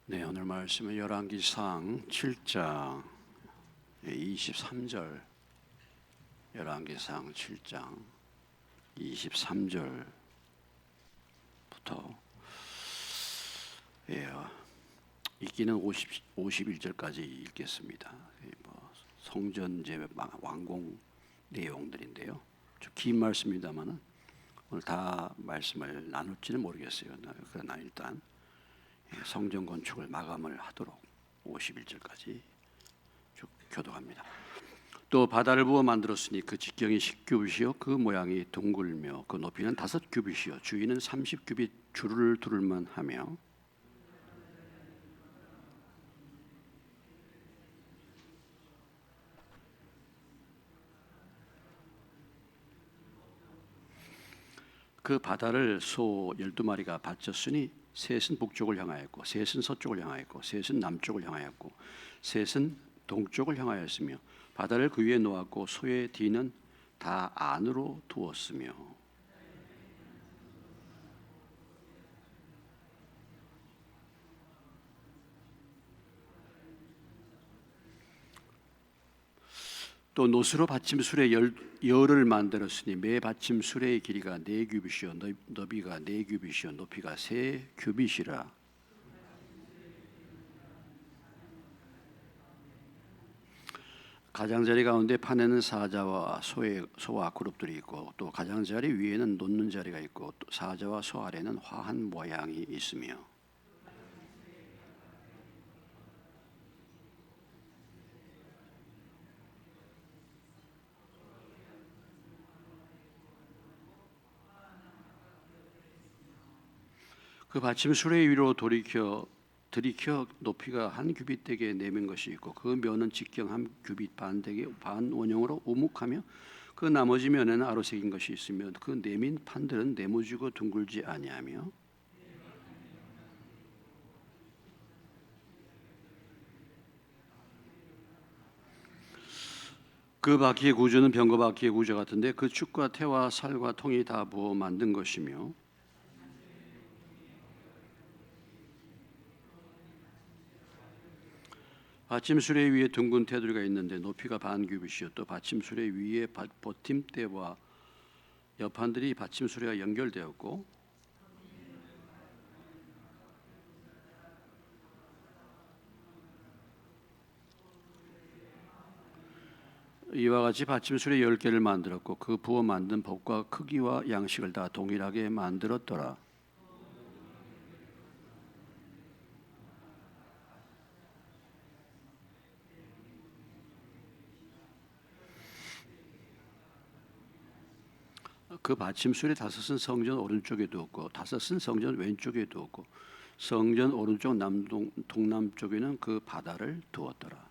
네, 오늘 말씀은 열왕기상 7장 23절, 열왕기상 7장 23절부터 읽기는 51절까지 읽겠습니다. 성전 재배 완공 내용들인데요. 좀 긴 말씀입니다만은 오늘 다 말씀을 나눌지는 모르겠어요. 그러나 일단 성전 건축을 마감을 하도록 51절까지 쭉 교독합니다. 또 바다를 부어 만들었으니 그 직경이 10규빗이요 그 모양이 둥글며 그 높이는 5규빗이요 주위는 30규빗 줄을 두를만 하며 그 바다를 소 12마리가 바쳤으니 셋은 북쪽을 향하였고 셋은 서쪽을 향하였고 셋은 남쪽을 향하였고 셋은 동쪽을 향하였으며 바다를 그 위에 놓았고 소의 뒤는 다 안으로 두었으며 또 노스로 받침술의 열을 만들었으니 매 받침술의 길이가 4규빗이요 너비가 4규빗이요 높이가 3규빗이라. 가장자리 가운데 판에는 사자와 소와 그룹들이 있고 또 가장자리 위에는 놓는 자리가 있고 또 사자와 소 아래는 화한 모양이 있으며 그 받침 수레 위로 들이켜 높이가 한 규빗 되게 내민 것이 있고 그 면은 직경 한 규빗 반 되게 반 원형으로 우묵하며 그 나머지 면에는 아로 새긴 것이 있으며 그 내민 판들은 네모지고 둥글지 아니하며 그 바퀴의 구조는 병거 바퀴의 구조 같은데 그 축과 태와 살과 통이 다 부어 만든 것이며 받침수레 위에 둥근 테두리가 있는데 높이가 반 규빗이요 또 받침수레 위에 버팀대와 옆판들이 받침수레와 연결되었고 이와 같이 받침수레 10개를 만들었고 그 부어 만든 법과 크기와 양식을 다 동일하게 만들었더라. 그 받침술의 5은 성전 오른쪽에 두었고 5은 성전 왼쪽에 두었고 성전 오른쪽 동남쪽에는 그 바다를 두었더라.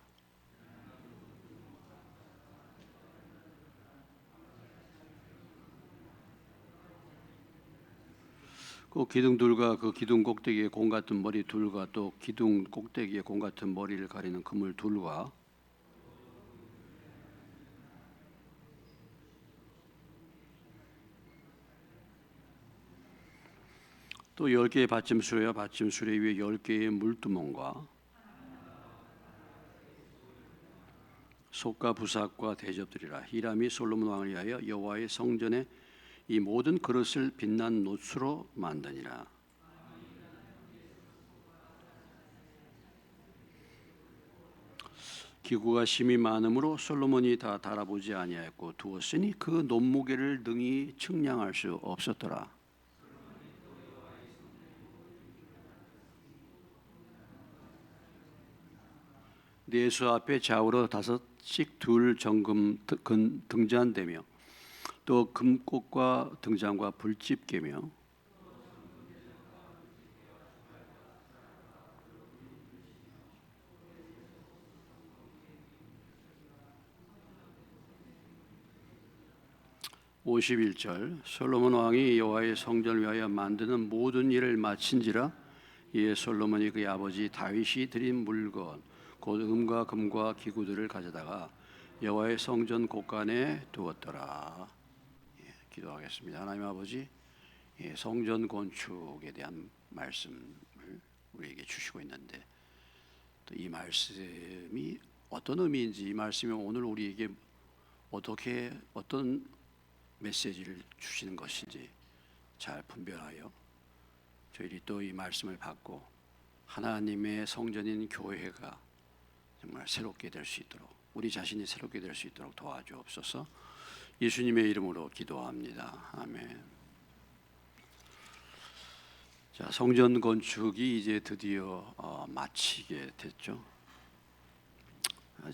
그 기둥 둘과 그 기둥 꼭대기에 공 같은 머리 둘과 또 기둥 꼭대기에 공 같은 머리를 가리는 그물 둘과 또 10개의 받침수레와 받침수레 위에 10개의 물두멍과 솥과 부삭과 대접들이라. 히람이 솔로몬 왕을 위하여 여호와의 성전에 이 모든 그릇을 빛난 놋으로 만드니라. 기구가 심이 많으므로 솔로몬이 다 달아보지 아니하였고 두었으니 그 논무게를 능히 측량할 수 없었더라. 내수 앞에 좌우로 5씩 둘 정금 등잔대며 또 금꽃과 등잔과 불집게며 51절 솔로몬 왕이 여호와의 성전을 위하여 만드는 모든 일을 마친지라. 이에 솔로몬이 그의 아버지 다윗이 드린 물건 곧 음과 금과 기구들을 가져다가 여호와의 성전 곳간에 두었더라. 기도하겠습니다. 하나님 아버지, 성전 건축에 대한 말씀을 우리에게 주시고 있는데, 또 이 말씀이 어떤 의미인지, 이 말씀이 오늘 우리에게 어떻게 어떤 메시지를 주시는 것인지 잘 분별하여 저희들이 또 이 말씀을 받고 하나님의 성전인 교회가 정말 새롭게 될 수 있도록, 우리 자신이 새롭게 될 수 있도록 도와주옵소서. 예수님의 이름으로 기도합니다. 아멘. 자, 성전 건축이 이제 드디어 마치게 됐죠.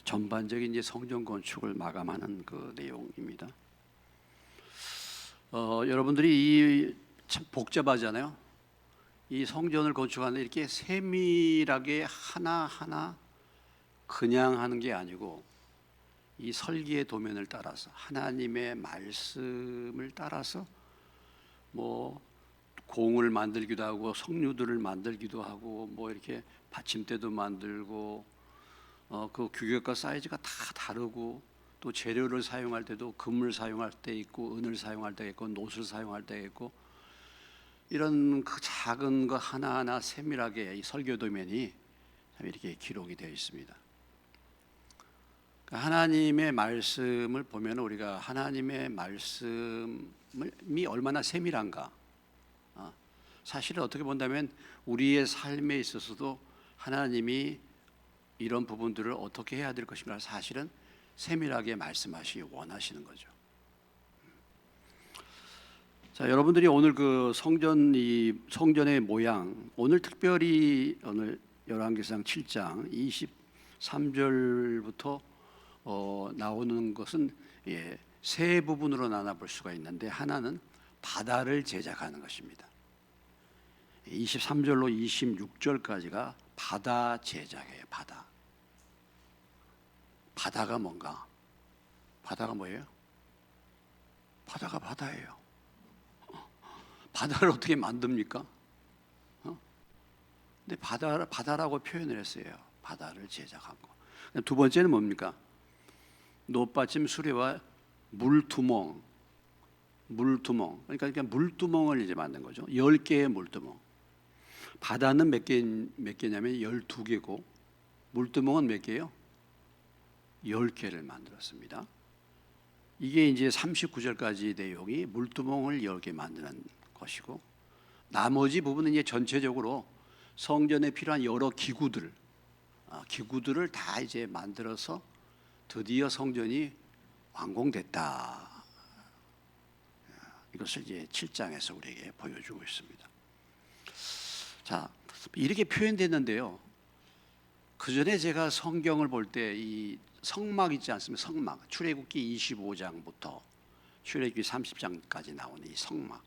전반적인 이제 성전 건축을 마감하는 그 내용입니다. 여러분들이 참 복잡하잖아요. 이 성전을 건축하는데 이렇게 세밀하게 하나하나 그냥 하는 게 아니고, 이 설계의 도면을 따라서 하나님의 말씀을 따라서 뭐 공을 만들기도 하고 석류들을 만들기도 하고 뭐 이렇게 받침대도 만들고 그 규격과 사이즈가 다 다르고, 또 재료를 사용할 때도 금을 사용할 때 있고 은을 사용할 때 있고 노를 사용할 때 있고, 이런 그 작은 거 하나하나 세밀하게 이 설교 도면이 참 이렇게 기록이 되어 있습니다. 하나님의 말씀을 보면 우리가 하나님의 말씀이 얼마나 세밀한가, 사실은 어떻게 본다면 우리의 삶에 있어서도 하나님이 이런 부분들을 어떻게 해야 될 것인가 사실은 세밀하게 말씀하시기 원하시는 거죠. 자, 여러분들이 오늘 그 성전의 모양, 오늘 특별히 오늘 열왕기상 7장 23절부터 나오는 것은 세 부분으로 나눠볼 수가 있는데, 하나는 바다를 제작하는 것입니다. 23절로 26절까지가 바다 제작이에요. 바다가 뭔가? 바다가 뭐예요? 바다가 바다예요. 바다를 어떻게 만듭니까? 근데 바다라고 표현을 했어요. 바다를 제작한 거. 두 번째는 뭡니까? 높받침 수레와 물두멍. 그러니까 물두멍을 이제 만든 거죠. 10개의 물두멍. 바다는 몇 개냐면 12개고, 물두멍은 몇 개예요? 10개를 만들었습니다. 이게 이제 39절까지 내용이 물두멍을 10개 만드는 것이고, 나머지 부분은 이제 전체적으로 성전에 필요한 여러 기구들을 다 이제 만들어서 드디어 성전이 완공됐다. 이것을 이제 7장에서 우리에게 보여주고 있습니다. 자, 이렇게 표현됐는데요. 그 전에 제가 성경을 볼 때 이 성막 있지 않습니까? 성막. 출애굽기 25장부터 출애굽기 30장까지 나오는 이 성막.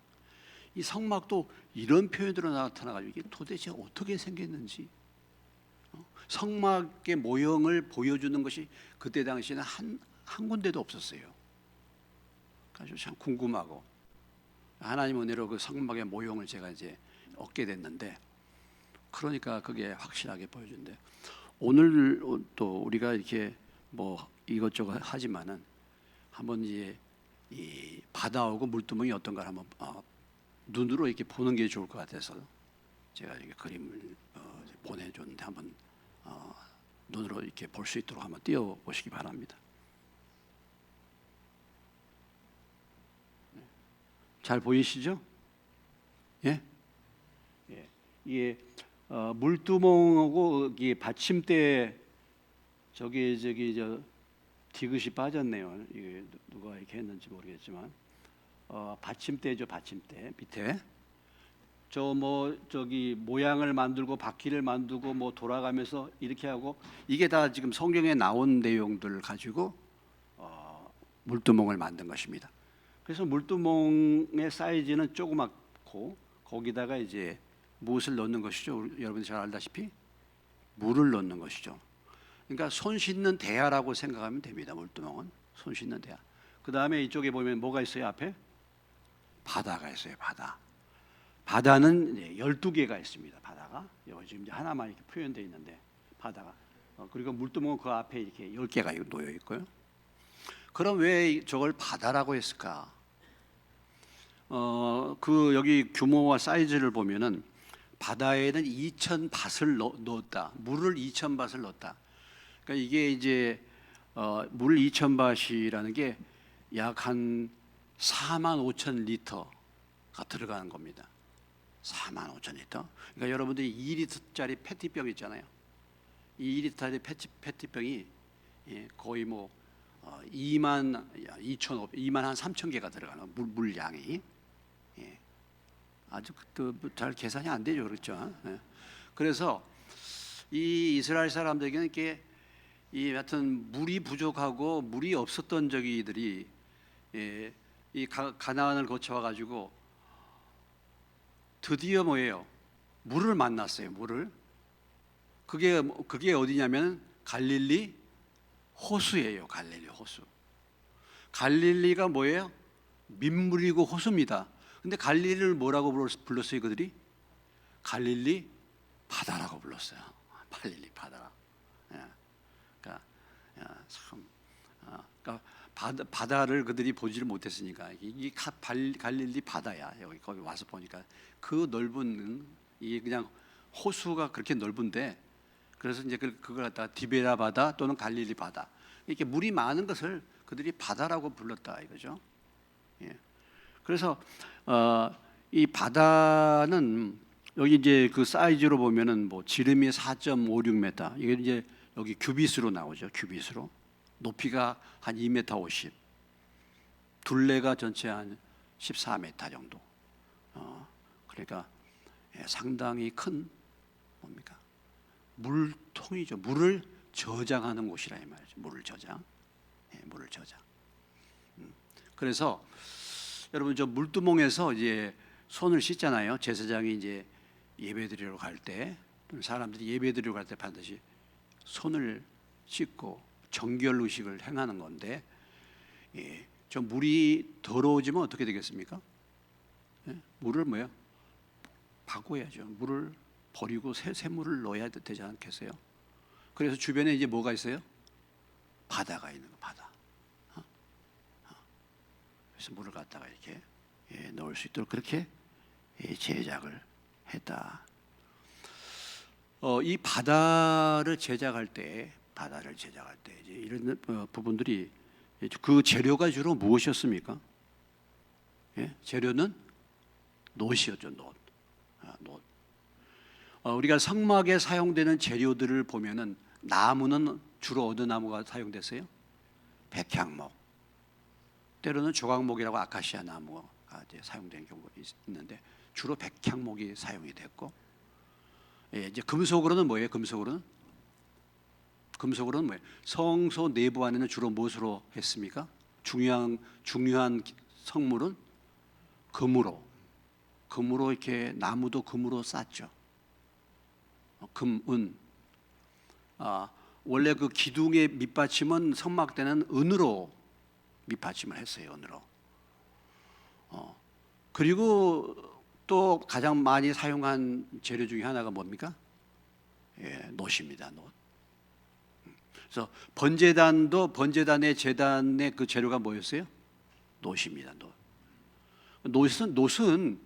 이 성막도 이런 표현으로 나타나가지고 이게 도대체 어떻게 생겼는지, 성막의 모형을 보여주는 것이 그때 당시에는 한 군데도 없었어요. 그래서 참 궁금하고, 하나님 은혜로 그 성막의 모형을 제가 이제 얻게 됐는데, 그러니까 그게 확실하게 보여준대. 오늘 또 우리가 이렇게 뭐 이것저것 하지만은 한번 이제 이 바다하고 물두멍이 어떤가 한번 눈으로 이렇게 보는 게 좋을 것 같아서 제가 이렇게 그림을 보내줬는데, 한번 눈으로 이렇게 볼 수 있도록 한번 띄워 보시기 바랍니다. 잘 보이시죠? 예? 예. 물두멍하고 이 받침대 저기 저 디귿이 빠졌네요. 이게 누가 이렇게 했는지 모르겠지만 받침대죠. 받침대 밑에 저기 모양을 만들고 바퀴를 만들고 뭐 돌아가면서 이렇게 하고, 이게 다 지금 성경에 나온 내용들을 가지고 물두멍을 만든 것입니다. 그래서 물두멍의 사이즈는 조그맣고, 거기다가 이제 무엇을 넣는 것이죠? 여러분이 잘 알다시피 물을 넣는 것이죠. 그러니까 손 씻는 대야라고 생각하면 됩니다. 물두멍은 손 씻는 대야. 그 다음에 이쪽에 보면 뭐가 있어요? 앞에 바다가 있어요. 바다는 12개가 있습니다. 바다가 지금 이제 하나만 이렇게 표현되어 있는데, 바다가 그리고 물두멍은 그 앞에 이렇게 10개가 놓여 있고요. 그럼 왜 저걸 바다라고 했을까? 그 여기 규모와 사이즈를 보면은 바다에는 2,000밭을 넣었다. 물을 2,000밭을 넣었다. 그러니까 이게 이제 물 2,000밭이라는 게 약 한 45,000리터가 들어가는 겁니다. 45,000리터. 그러니까 여러분들이 2리터짜리 페트병 있잖아요. 이 2리터짜리 페트병이 거의 뭐 2만 2,500, 2만 한 3천 개가 들어가는 물량이. 아주 잘 계산이 안 되죠, 그렇죠? 그래서 이 이스라엘 사람들에게는 이렇게 이 하여튼 물이 부족하고 물이 없었던 저기들이 이 가나안을 거쳐와 가지고 드디어 뭐예요? 물을 만났어요. 물을. 그게 어디냐면 갈릴리 호수예요. 갈릴리 호수. 갈릴리가 뭐예요? 민물이고 호수입니다. 근데 갈릴리를 뭐라고 불렀어요? 그들이 갈릴리 바다라고 불렀어요. 갈릴리 바다. 그러니까 그러니까 바다를 그들이 보지를 못했으니까 이 갈릴리 바다야. 여기 거기 와서 보니까 그 넓은 이게 그냥 호수가 그렇게 넓은데, 그래서 이제 그걸 갖다가 디베라 바다 또는 갈릴리 바다, 이렇게 물이 많은 것을 그들이 바다라고 불렀다 이거죠. 그래서 이 바다는 여기 이제 그 사이즈로 보면은 뭐 지름이 4.56m, 이게 이제 여기 규빗으로 나오죠. 규빗으로. 높이가 한 2m 50, 둘레가 전체 한 14m 정도. 그러니까 상당히 큰 뭡니까? 물통이죠. 물을 저장하는 곳이라 이 말이죠. 물을 저장. 물을 저장. 그래서 여러분 저 물두멍에서 이제 손을 씻잖아요. 제사장이 이제 예배드리러 갈 때, 사람들이 예배드리러 갈 때 반드시 손을 씻고 정결 의식을 행하는 건데, 저 물이 더러워지면 어떻게 되겠습니까? 물을 뭐야? 바꿔야죠. 물을 버리고 새 물을 넣어야 되지 않겠어요? 그래서 주변에 이제 뭐가 있어요? 바다가 있는 거, 바다. 그래서 물을 갖다가 이렇게 넣을 수 있도록 그렇게 제작을 했다. 이 바다를 제작할 때 이제 이런 부분들이, 그 재료가 주로 무엇이었습니까? 재료는 놋이었죠. 놋. 우리가 성막에 사용되는 재료들을 보면은 나무는 주로 어느 나무가 사용됐어요? 백향목. 때로는 조각목이라고 아카시아 나무가 이제 사용되는 경우가 있는데 주로 백향목이 사용이 됐고, 이제 금속으로는 뭐예요? 금속으로는 뭐예요? 성소 내부 안에는 주로 무엇으로 했습니까? 중요한 성물은 금으로 이렇게 나무도 금으로 쌌죠. 금, 은. 원래 그 기둥의 밑받침은 성막 때는 은으로 밑받침을 했어요. 은으로. 그리고 또 가장 많이 사용한 재료 중에 하나가 뭡니까? 놋입니다. 놋. 그래서 번제단의 제단의 그 재료가 뭐였어요? 놋입니다. 놋은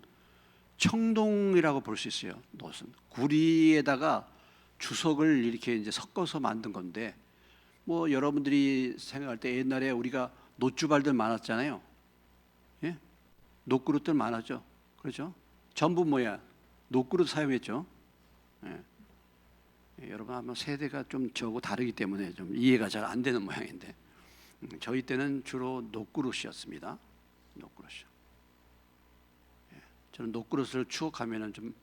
청동이라고 볼 수 있어요. 놋은 구리에다가 주석을 이렇게 이제 섞어서 만든 건데, 뭐 여러분들이 생각할 때 옛날에 우리가 놋주발들 많았잖아요. 놋그릇들 많았죠. 그렇죠? 전부 뭐야? 놋그릇 사용했죠. 여러분 아마 세대가 좀 저하고 다르기 때문에 좀 이해가 잘 안 되는 모양인데, 저희 때는 주로 놋그릇이었습니다. 놋그릇이요. 저는 놋그릇을 추억하면은 좀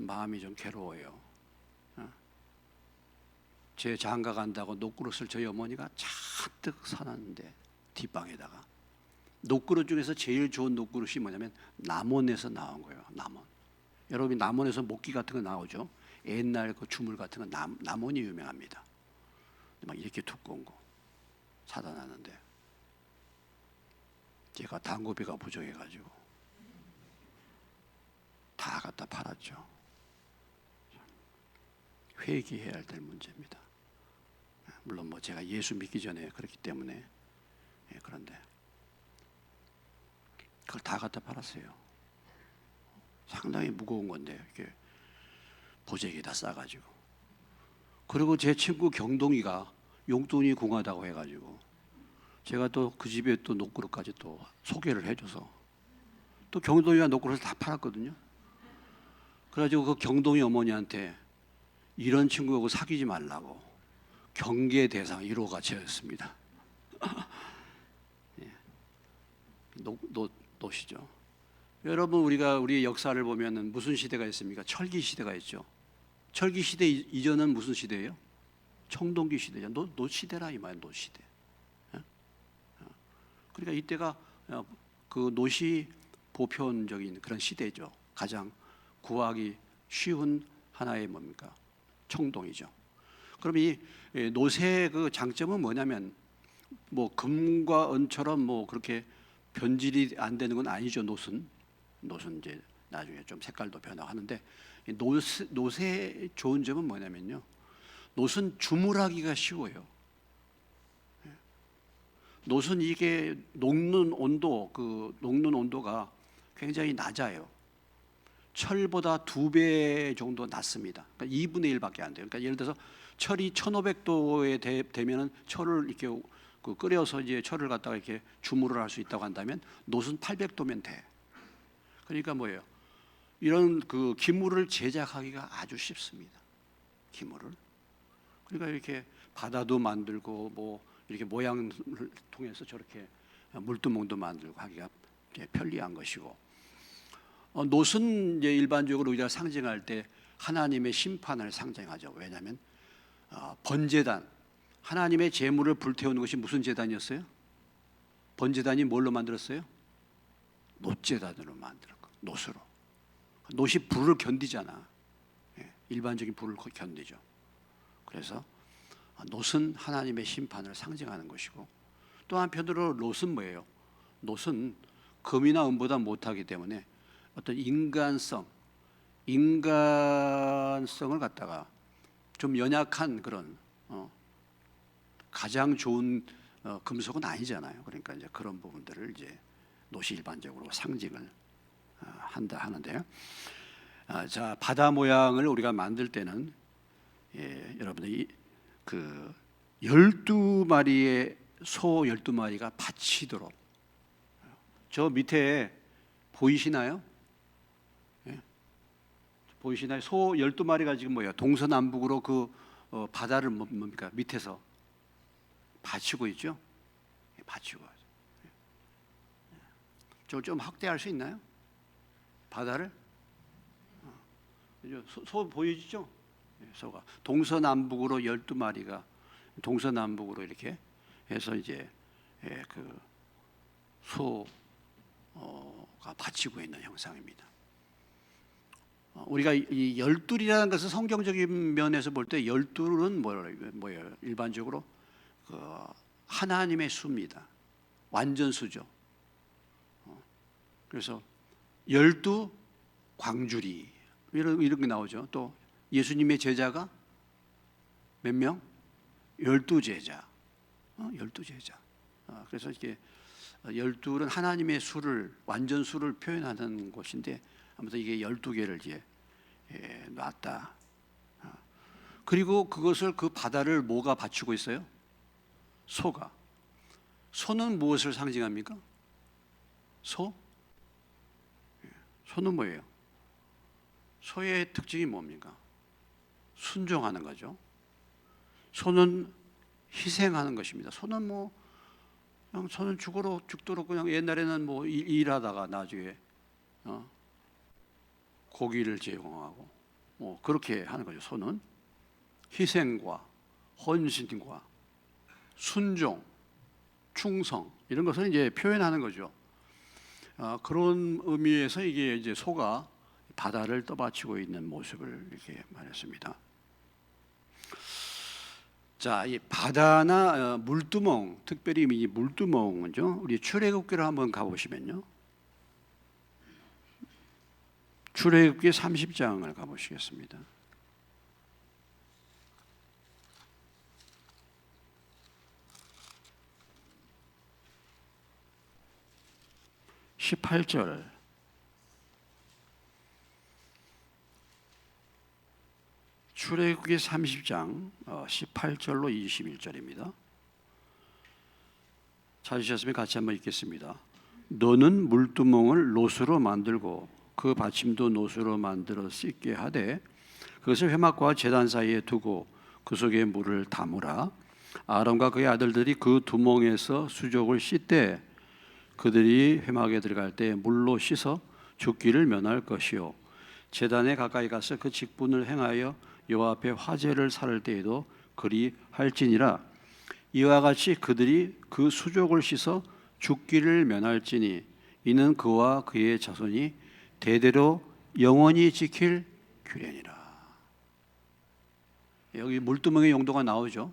마음이 좀 괴로워요. 제 장가 간다고 놋그릇을 저희 어머니가 잔뜩 사놨는데 뒷방에다가, 놋그릇 중에서 제일 좋은 놋그릇이 뭐냐면 남원에서 나온 거예요. 남원. 여러분이 남원에서 목기 같은 거 나오죠. 옛날 그 주물 같은 거 남원이 유명합니다. 막 이렇게 두꺼운 거 사다 놨는데 제가 당구비가 부족해가지고 다 갖다 팔았죠. 회개해야 될 문제입니다. 물론 뭐 제가 예수 믿기 전에 그렇기 때문에, 그런데 그걸 다 갖다 팔았어요. 상당히 무거운 건데 이게 보재기에다 싸가지고. 그리고 제 친구 경동이가 용돈이 궁하다고 해가지고 제가 또 그 집에 또 녹그릇까지 또 소개를 해줘서 또 경동이가 녹그릇을 다 팔았거든요. 그래가지고 그 경동이 어머니한테 이런 친구하고 사귀지 말라고 경계 대상 1호가 저였습니다. 예. 노시죠. 여러분, 우리가 우리의 역사를 보면은 무슨 시대가 있습니까? 철기 시대가 있죠. 철기 시대 이전은 무슨 시대예요? 청동기 시대죠. 노 시대라 이 말이에요. 노 시대. 예? 그러니까 이때가 그 노시 보편적인 그런 시대죠. 가장 구하기 쉬운 하나의 뭡니까? 청동이죠. 그럼 이 노세의 그 장점은 뭐냐면 뭐 금과 은처럼 뭐 그렇게 변질이 안 되는 건 아니죠. 노는 이제 나중에 좀 색깔도 변화하는데 노세의 좋은 점은 뭐냐면요. 노는 주물하기가 쉬워요. 노는 이게 녹는 온도가 굉장히 낮아요. 철보다 2배 정도 낮습니다. 그러니까 2분의 1밖에 안 돼요. 그러니까 예를 들어서 철이 1500도에 되면은 철을 이렇게 끓여서 이제 철을 갖다가 이렇게 주물을 할 수 있다고 한다면 노는 800도면 돼. 그러니까 뭐예요? 이런 그 기물을 제작하기가 아주 쉽습니다. 기물을. 그러니까 이렇게 바다도 만들고 뭐 이렇게 모양을 통해서 저렇게 물두멍도 만들고 하기가 편리한 것이고, 노은 이제 일반적으로 우리가 상징할 때 하나님의 심판을 상징하죠. 왜냐하면 번제단, 하나님의 제물을 불태우는 것이 무슨 제단이었어요? 번제단이 뭘로 만들었어요? 놋제단으로 만들었고, 놋으로. 놋이 불을 견디잖아. 일반적인 불을 견디죠. 그래서 놋은 하나님의 심판을 상징하는 것이고, 또 한편으로 롯은 뭐예요? 놋은 금이나 은보다 못하기 때문에 어떤 인간성을 갖다가 좀 연약한 그런 가장 좋은 금속은 아니잖아요. 그러니까 이제 그런 부분들을 이제 놋이 일반적으로 상징을 한다 하는데요. 자, 바다 모양을 우리가 만들 때는 여러분들이 그 12마리의 소 12마리가 받치도록, 저 밑에 보이시나요? 보이시나요? 소 12마리가 지금 뭐예요? 동서남북으로 그 바다를 뭡니까? 밑에서 받치고 있죠? 받치고. 좀 확대할 수 있나요? 바다를? 소 보이시죠? 소가 동서남북으로 12마리가 동서남북으로 이렇게 해서 이제 그 소가 받치고 있는 형상입니다. 우리가 이 열둘이라는 것은 성경적인 면에서 볼 때 열둘은 뭐예요? 일반적으로 그 하나님의 수입니다. 완전 수죠. 그래서 12 광주리 이런 게 나오죠. 또 예수님의 제자가 몇 명? 12제자. 12제자. 그래서 이게 12는 하나님의 수를, 완전 수를 표현하는 것인데, 아무튼 이게 12개를 이제 놨다. 그리고 그것을, 그 바다를 뭐가 받치고 있어요? 소가. 소는 무엇을 상징합니까? 소? 소는 뭐예요? 소의 특징이 뭡니까? 순종하는 거죠. 소는 희생하는 것입니다. 소는 뭐 그냥 소는 죽도록 그냥 옛날에는 뭐 일하다가 나중에 고기를 제공하고 뭐 그렇게 하는 거죠. 소는 희생과 헌신과 순종, 충성 이런 것을 이제 표현하는 거죠. 그런 의미에서 이게 이제 소가 바다를 떠받치고 있는 모습을 이렇게 말했습니다. 자, 이 바다나 물두멍, 특별히 이 물두멍은요, 우리 출애굽기를 한번 가보시면요, 출애굽기 30장을 가보시겠습니다. 18절. 출애굽기 30장 18절로 21절입니다. 찾으셨으면 같이 한번 읽겠습니다. 너는 물두멍을 노수로 만들고 그 받침도 노수로 만들어 씻게 하되 그것을 회막과 제단 사이에 두고 그 속에 물을 담으라. 아론과 그의 아들들이 그 두멍에서 수족을 씻되 그들이 회막에 들어갈 때 물로 씻어 죽기를 면할 것이요 제단에 가까이 가서 그 직분을 행하여 여호와 앞에 화제를 살을 때에도 그리 할지니라. 이와 같이 그들이 그 수족을 씻어 죽기를 면할지니 이는 그와 그의 자손이 대대로 영원히 지킬 규례니라. 여기 물두멍의 용도가 나오죠.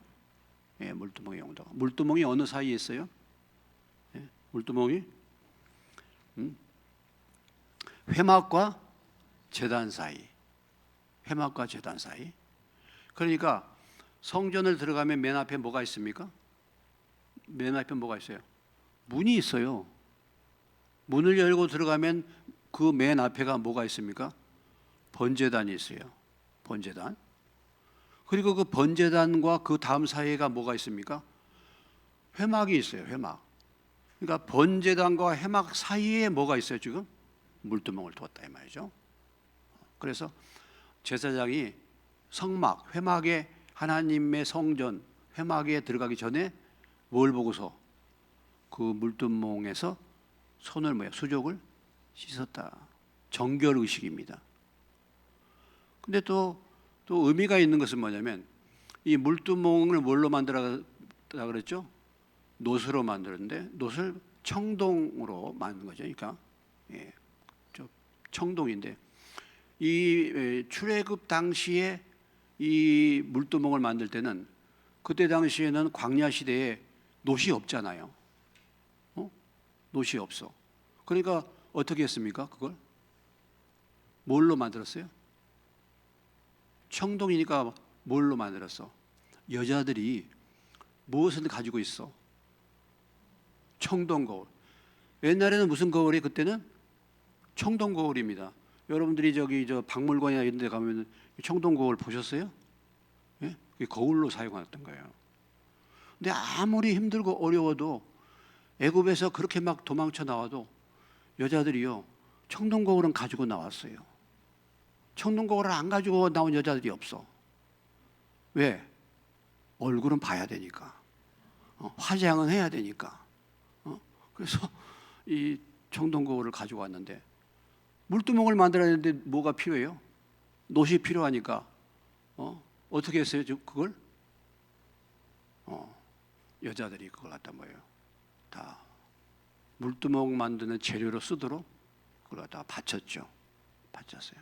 예, 물두멍의 용도가. 물두멍이 어느 사이에 있어요? 예, 물두멍이 회막과 제단 사이. 회막과 제단 사이. 그러니까 성전을 들어가면 맨 앞에 뭐가 있습니까? 맨 앞에 뭐가 있어요? 문이 있어요. 문을 열고 들어가면 그 맨 앞에가 뭐가 있습니까? 번제단이 있어요. 번제단. 그리고 그 번제단과 그 다음 사이에가 뭐가 있습니까? 회막이 있어요. 회막. 그러니까 번제단과 회막 사이에 뭐가 있어요? 지금 물두멍을 두었다 이 말이죠. 그래서 제사장이 성막, 회막에 하나님의 성전, 회막에 들어가기 전에 뭘 보고서 그 물두멍에서 손을 수족을 씻었다. 정결 의식입니다. 근데 또 의미가 있는 것은 뭐냐면 이 물두멍을 뭘로 만들었다 그랬죠? 노수로 만들었는데 노수를 청동으로 만든 거죠. 그러니까 예, 청동인데 이 출애굽 당시에 이 물두멍을 만들 때는 그때 당시에는 광야 시대에 놋이 없잖아요. 놋이 없어. 그러니까 어떻게 했습니까? 그걸 뭘로 만들었어요? 청동이니까 뭘로 만들었어? 여자들이 무엇을 가지고 있어? 청동 거울. 옛날에는 무슨 거울이 그때는 청동 거울입니다. 여러분들이 저 박물관이나 이런 데 가면 청동 거울 보셨어요? 예? 그게 거울로 사용했던 거예요. 근데 아무리 힘들고 어려워도 애굽에서 그렇게 막 도망쳐 나와도 여자들이요 청동 거울은 가지고 나왔어요. 청동 거울을 안 가지고 나온 여자들이 없어. 왜? 얼굴은 봐야 되니까. 화장은 해야 되니까. 그래서 이 청동 거울을 가지고 왔는데 물두멍을 만들어야 되는데 뭐가 필요해요? 놋이 필요하니까 어떻게 했어요? 그걸? 여자들이 그걸 갖다 뭐예요? 다 물두멍 만드는 재료로 쓰도록 그걸 갖다가 바쳤죠. 바쳤어요.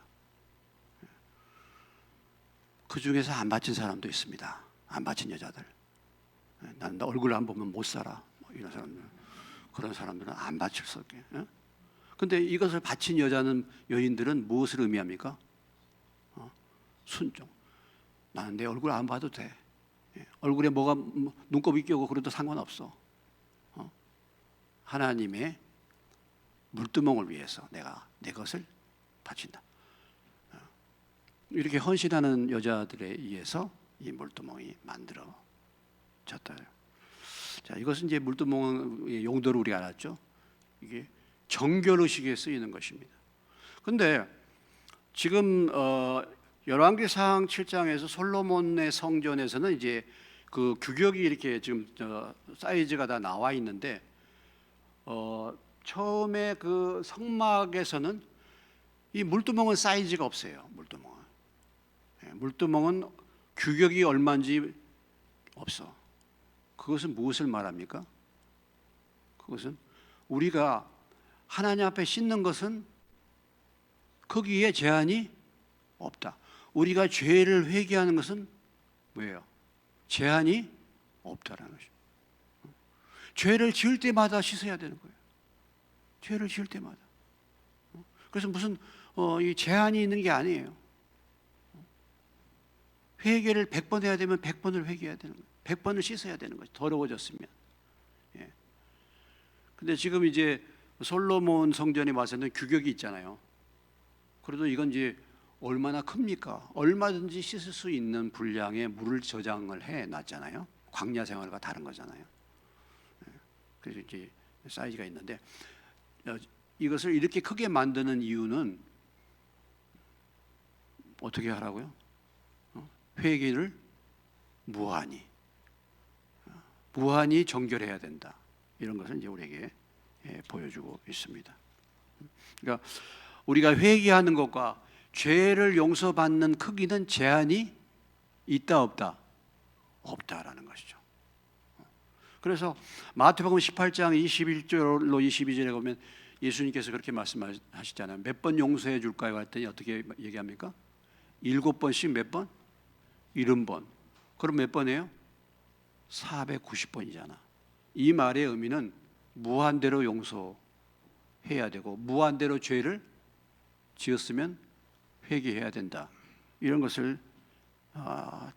그 중에서 안 바친 사람도 있습니다. 안 바친 여자들. 난 얼굴 안 보면 못 살아. 이런 사람들. 그런 사람들은 안 바칠 수 없게. 근데 이것을 바친 여인들은 무엇을 의미합니까? 순종. 나는 내 얼굴 안 봐도 돼. 얼굴에 뭐가 눈곱이 끼고 그래도 상관없어. 하나님의 물두멍을 위해서 내가 내 것을 바친다. 이렇게 헌신하는 여자들에 의해서 이 물두멍이 만들어졌다. 자, 이것은 이제 물두멍의 용도를 우리가 알았죠. 이게 정결의식에 쓰이는 것입니다. 그런데 지금 열왕기상 7장에서 솔로몬의 성전에서는 이제 그 규격이 이렇게 지금 사이즈가 다 나와 있는데 처음에 그 성막에서는 이 물두멍은 사이즈가 없어요. 물두멍은 규격이 얼마인지 없어. 그것은 무엇을 말합니까? 그것은 우리가 하나님 앞에 씻는 것은 거기에 제한이 없다. 우리가 죄를 회개하는 것은 뭐예요? 제한이 없다라는 것입니다. 죄를 지을 때마다 씻어야 되는 거예요. 죄를 지을 때마다. 그래서 무슨 이 제한이 있는 게 아니에요. 회개를 100번 해야 되면 100번을 회개해야 되는 거예요. 100번을 씻어야 되는 거죠. 더러워졌으면. 예. 근데 지금 이제 솔로몬 성전에 와서는 규격이 있잖아요. 그래도 이건 이제 얼마나 큽니까? 얼마든지 씻을 수 있는 분량의 물을 저장을 해 놨잖아요. 광야 생활과 다른 거잖아요. 그래서 이제 사이즈가 있는데 이것을 이렇게 크게 만드는 이유는 어떻게 하라고요? 회개를 무한히 정결해야 된다. 이런 것을 이제 우리에게 보여주고 있습니다. 그러니까 우리가 회개하는 것과 죄를 용서받는 크기는 제한이 있다 없다? 없다라는 것이죠. 그래서 마태복음 18장 21절로 22절에 보면 예수님께서 그렇게 말씀하시잖아요. 몇 번 용서해 줄까요? 했더니 어떻게 얘기합니까? 7번씩 몇 번? 70번. 그럼 몇 번이에요? 490번이잖아. 이 말의 의미는 무한대로 용서해야 되고 무한대로 죄를 지었으면 회개해야 된다. 이런 것을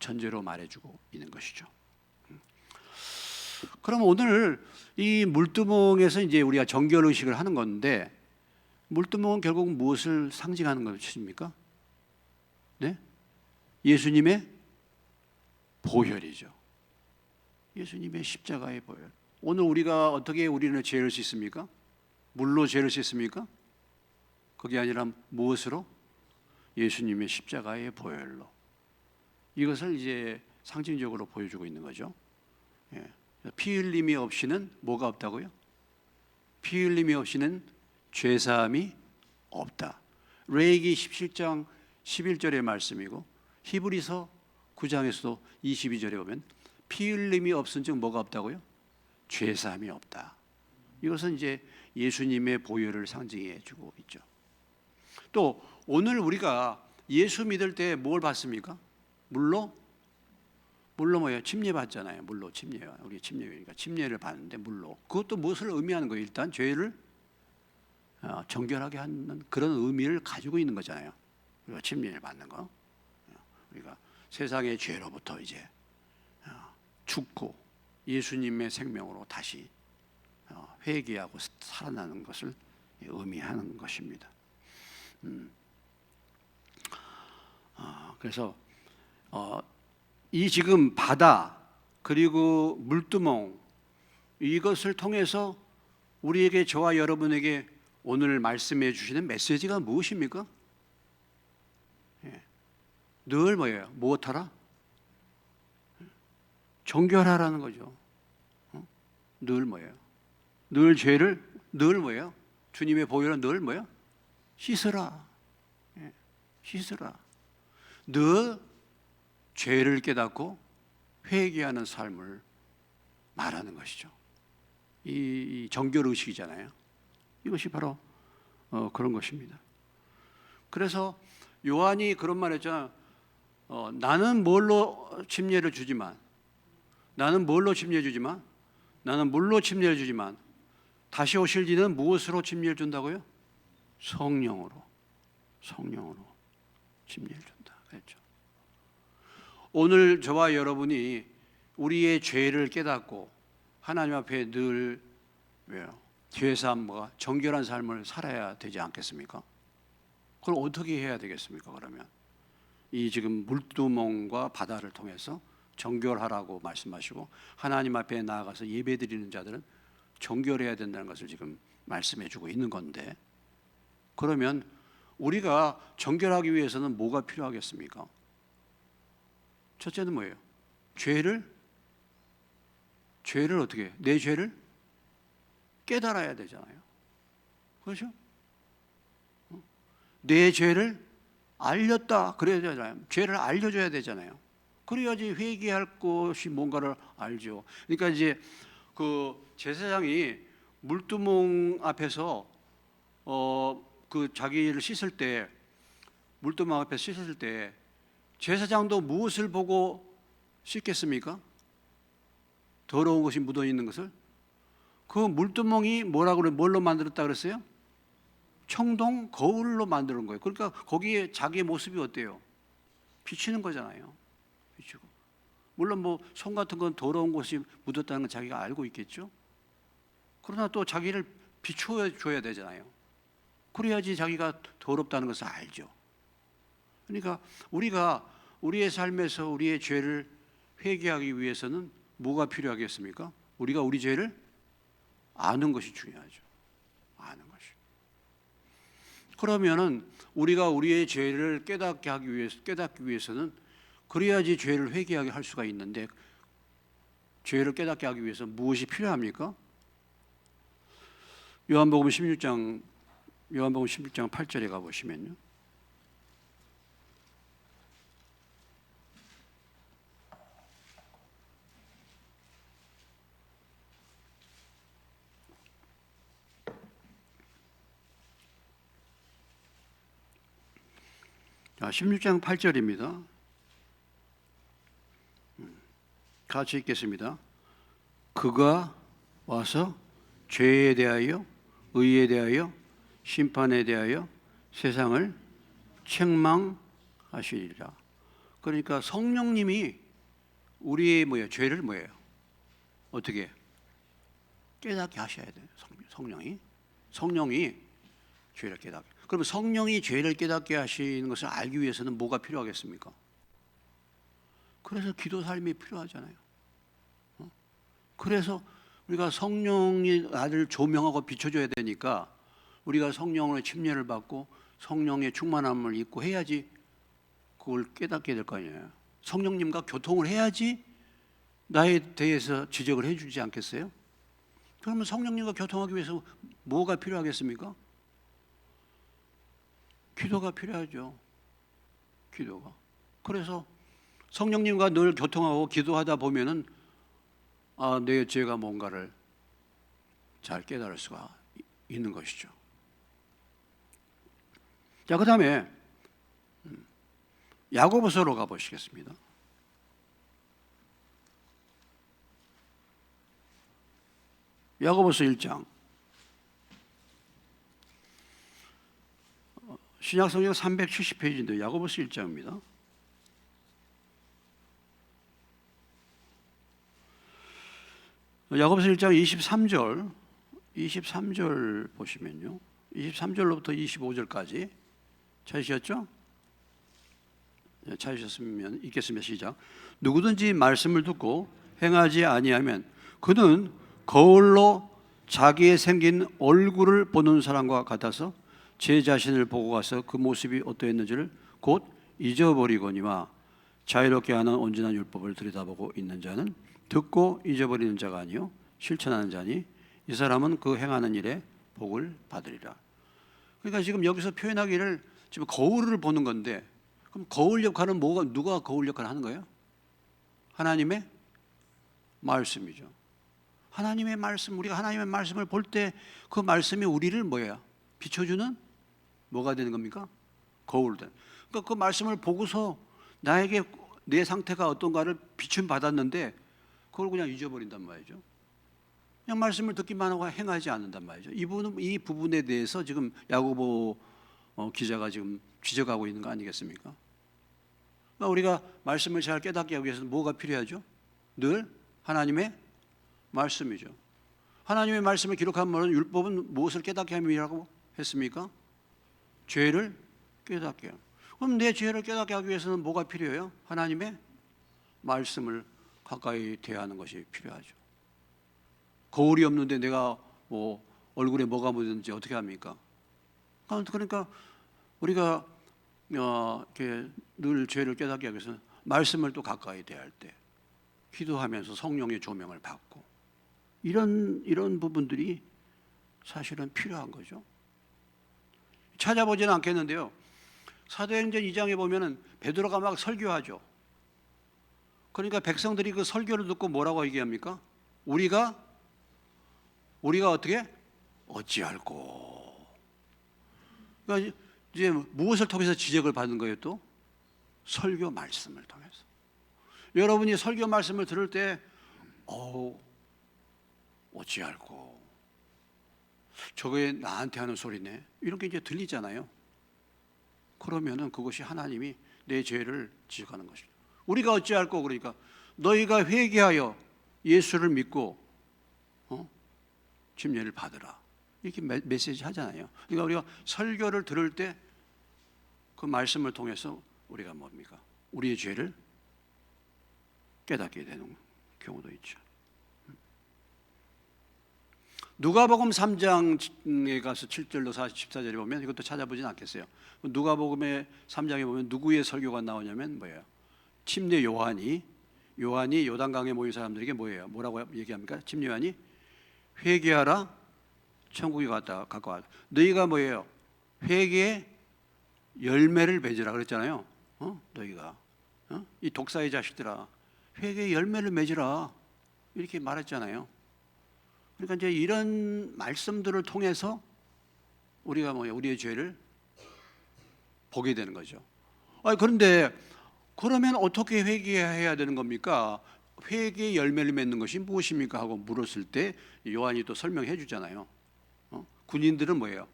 전제로 말해주고 있는 것이죠. 그럼 오늘 이 물두멍에서 이제 우리가 정결 의식을 하는 건데 물두멍은 결국 무엇을 상징하는 것입니까? 네? 예수님의 보혈이죠. 예수님의 십자가의 보혈. 오늘 우리가 어떻게 우리는 죄를 씻습니까? 물로 죄를 씻습니까? 그게 아니라 무엇으로? 예수님의 십자가의 보혈로. 이것을 이제 상징적으로 보여주고 있는 거죠. 예. 피 흘림이 없이는 뭐가 없다고요? 피 흘림이 없이는 죄사함이 없다. 레위기 17장 11절의 말씀이고 히브리서 9장에서도 22절에 보면 피 흘림이 없은 즉 뭐가 없다고요? 죄사함이 없다. 이것은 이제 예수님의 보혈을 상징해 주고 있죠. 또 오늘 우리가 예수 믿을 때 뭘 받습니까? 물로 뭐예요? 침례 받잖아요. 물로 침례. 우리 침례니까 침례를 받는데 물로. 그것도 무엇을 의미하는 거예요? 일단 죄를 정결하게 하는 그런 의미를 가지고 있는 거잖아요. 우리가 침례를 받는 거. 우리가 세상의 죄로부터 이제 죽고 예수님의 생명으로 다시 회개하고 살아나는 것을 의미하는 것입니다. 그래서 이 지금 바다 그리고 물두멍 이것을 통해서 우리에게 저와 여러분에게 오늘 말씀해 주시는 메시지가 무엇입니까? 늘 뭐예요? 무엇하라? 정결하라는 거죠. 늘 뭐예요? 늘 죄를 늘 뭐예요? 주님의 보혈은 늘 뭐예요? 씻으라. 씻으라. 늘 죄를 깨닫고 회개하는 삶을 말하는 것이죠. 이 정결 의식이잖아요. 이것이 바로 그런 것입니다. 그래서 요한이 그런 말 했잖아요. 나는 뭘로 침례를 주지만 나는 뭘로 침례 주지만 나는 물로 침례를 주지만 다시 오실 이는 무엇으로 침례를 준다고요? 성령으로 침례를 준다 그랬죠. 오늘 저와 여러분이 우리의 죄를 깨닫고 하나님 앞에 늘 죄사함과 정결한 삶을 살아야 되지 않겠습니까? 그걸 어떻게 해야 되겠습니까? 그러면 이 지금 물두멍과 바다를 통해서 정결하라고 말씀하시고 하나님 앞에 나아가서 예배드리는 자들은 정결해야 된다는 것을 지금 말씀해 주고 있는 건데 그러면 우리가 정결하기 위해서는 뭐가 필요하겠습니까? 첫째는 뭐예요? 죄를 어떻게 내 죄를 깨달아야 되잖아요. 그렇죠? 내 죄를 알렸다 그래야 되잖아요. 죄를 알려줘야 되잖아요. 그래야지 회개할 것이 뭔가를 알죠. 그러니까 이제 그 제사장이 물두멍 앞에서 그 자기를 씻을 때 물두멍 앞에 씻을 때 제사장도 무엇을 보고 씻겠습니까? 더러운 것이 묻어 있는 것을. 그 물두멍이 뭘로 만들었다 그랬어요? 청동 거울로 만드는 거예요. 그러니까 거기에 자기의 모습이 어때요? 비치는 거잖아요. 비치고. 물론 뭐 손 같은 건 더러운 것이 묻었다는 건 자기가 알고 있겠죠. 그러나 또 자기를 비추어 줘야 되잖아요. 그래야지 자기가 더럽다는 것을 알죠. 그러니까 우리가 우리의 삶에서 우리의 죄를 회개하기 위해서는 뭐가 필요하겠습니까? 우리가 우리 죄를 아는 것이 중요하죠. 아는 것이. 그러면은 우리가 우리의 죄를 깨닫기 위해서는 그래야지 죄를 회개하게 할 수가 있는데, 죄를 깨닫게 하기 위해서 무엇이 필요합니까? 요한복음 16장 8절에 가보시면요. 자, 16장 8절입니다. 같이 읽겠습니다. 그가 와서 죄에 대하여, 의에 대하여, 심판에 대하여 세상을 책망하시리라. 그러니까 성령님이 우리의 죄를 어떻게 깨닫게 하셔야 돼요. 성령이 죄를 깨닫게. 그러면 성령이 죄를 깨닫게 하시는 것을 알기 위해서는 뭐가 필요하겠습니까? 그래서 기도 삶이 필요하잖아요. 그래서 우리가 성령이 나를 조명하고 비춰줘야 되니까 우리가 성령의 침례를 받고 성령의 충만함을 입고 해야지 그걸 깨닫게 될 거 아니에요. 성령님과 교통을 해야지 나에 대해서 지적을 해주지 않겠어요? 그러면 성령님과 교통하기 위해서 뭐가 필요하겠습니까? 기도가 필요하죠. 기도가. 그래서 성령님과 늘 교통하고 기도하다 보면은 내 죄가 뭔가를 잘 깨달을 수가 있는 것이죠. 자, 그 다음에 야고보서로 가보시겠습니다. 야고보서 1장. 신약성경 370페이지인데 야고보서 1장입니다. 야고보서 1장 23절 보시면요. 23절로부터 25절까지 찾으셨죠? 찾으셨으면 읽겠습니다. 시작. 누구든지 말씀을 듣고 행하지 아니하면 그는 거울로 자기의 생긴 얼굴을 보는 사람과 같아서 제 자신을 보고 가서 그 모습이 어떠했는지를 곧 잊어버리거니와 자유롭게 하는 온전한 율법을 들여다보고 있는 자는 듣고 잊어버리는 자가 아니요 실천하는 자니 이 사람은 그 행하는 일에 복을 받으리라. 그러니까 지금 여기서 표현하기를 지금 거울을 보는 건데, 그럼 거울 역할은 누가 거울 역할을 하는 거예요? 하나님의 말씀이죠. 하나님의 말씀, 우리가 하나님의 말씀을 볼 때 그 말씀이 우리를 비춰주는 뭐가 되는 겁니까? 거울 된. 그러니까 그 말씀을 보고서 나에게 내 상태가 어떤가를 비춤 받았는데 그걸 그냥 잊어버린단 말이죠. 그냥 말씀을 듣기만 하고 행하지 않는단 말이죠. 이 부분에 대해서 지금 야고보 기자가 지금 지적하고 있는 거 아니겠습니까? 그러니까 우리가 말씀을 잘 깨닫게 하기 위해서는 뭐가 필요하죠? 늘 하나님의 말씀이죠. 하나님의 말씀을 기록한 율법은 무엇을 깨닫게 함이라고 했습니까? 죄를 깨닫게 함. 그럼 내 죄를 깨닫게 하기 위해서는 뭐가 필요해요? 하나님의 말씀을 가까이 대하는 것이 필요하죠. 거울이 없는데 내가 얼굴에 뭐가 묻었는지 어떻게 합니까? 그러니까 우리가 이렇게 늘 죄를 깨닫게 하기 위해서는 말씀을 또 가까이 대할 때 기도하면서 성령의 조명을 받고 이런 부분들이 사실은 필요한 거죠. 찾아보지는 않겠는데요. 사도행전 2장에 보면은 베드로가 막 설교하죠. 그러니까 백성들이 그 설교를 듣고 뭐라고 얘기합니까? 우리가 어떻게 어찌할꼬. 그러니까 이제 무엇을 통해서 지적을 받는 거예요? 또 설교 말씀을 통해서. 여러분이 설교 말씀을 들을 때 어찌할꼬. 저게 나한테 하는 소리네. 이렇게 이제 들리잖아요. 그러면은 그것이 하나님이 내 죄를 지적하는 것이죠. 우리가 어찌할꼬. 그러니까 너희가 회개하여 예수를 믿고 침례를 받으라. 이렇게 메시지 하잖아요. 그러니까 우리가 설교를 들을 때 그 말씀을 통해서 우리가 뭡니까? 우리의 죄를 깨닫게 되는 경우도 있죠. 누가복음 3장에 가서 7절로 14절에 보면, 이것도 찾아보진 않겠어요. 누가복음의 3장에 보면 누구의 설교가 나오냐면 뭐예요? 침례 요한이 요단강에 모인 사람들에게 뭐라고 얘기합니까? 침례 요한이 회개하라, 천국이 가까워. 너희가 뭐예요? 회개의 열매를 맺으라 그랬잖아요. 너희가 이 독사의 자식들아, 회개의 열매를 맺으라 이렇게 말했잖아요. 그러니까 이제 이런 말씀들을 통해서 우리가 우리의 죄를 보게 되는 거죠. 그런데 그러면 어떻게 회개해야 되는 겁니까? 회개의 열매를 맺는 것이 무엇입니까? 하고 물었을 때 요한이 또 설명해 주잖아요. 군인들은 뭐예요?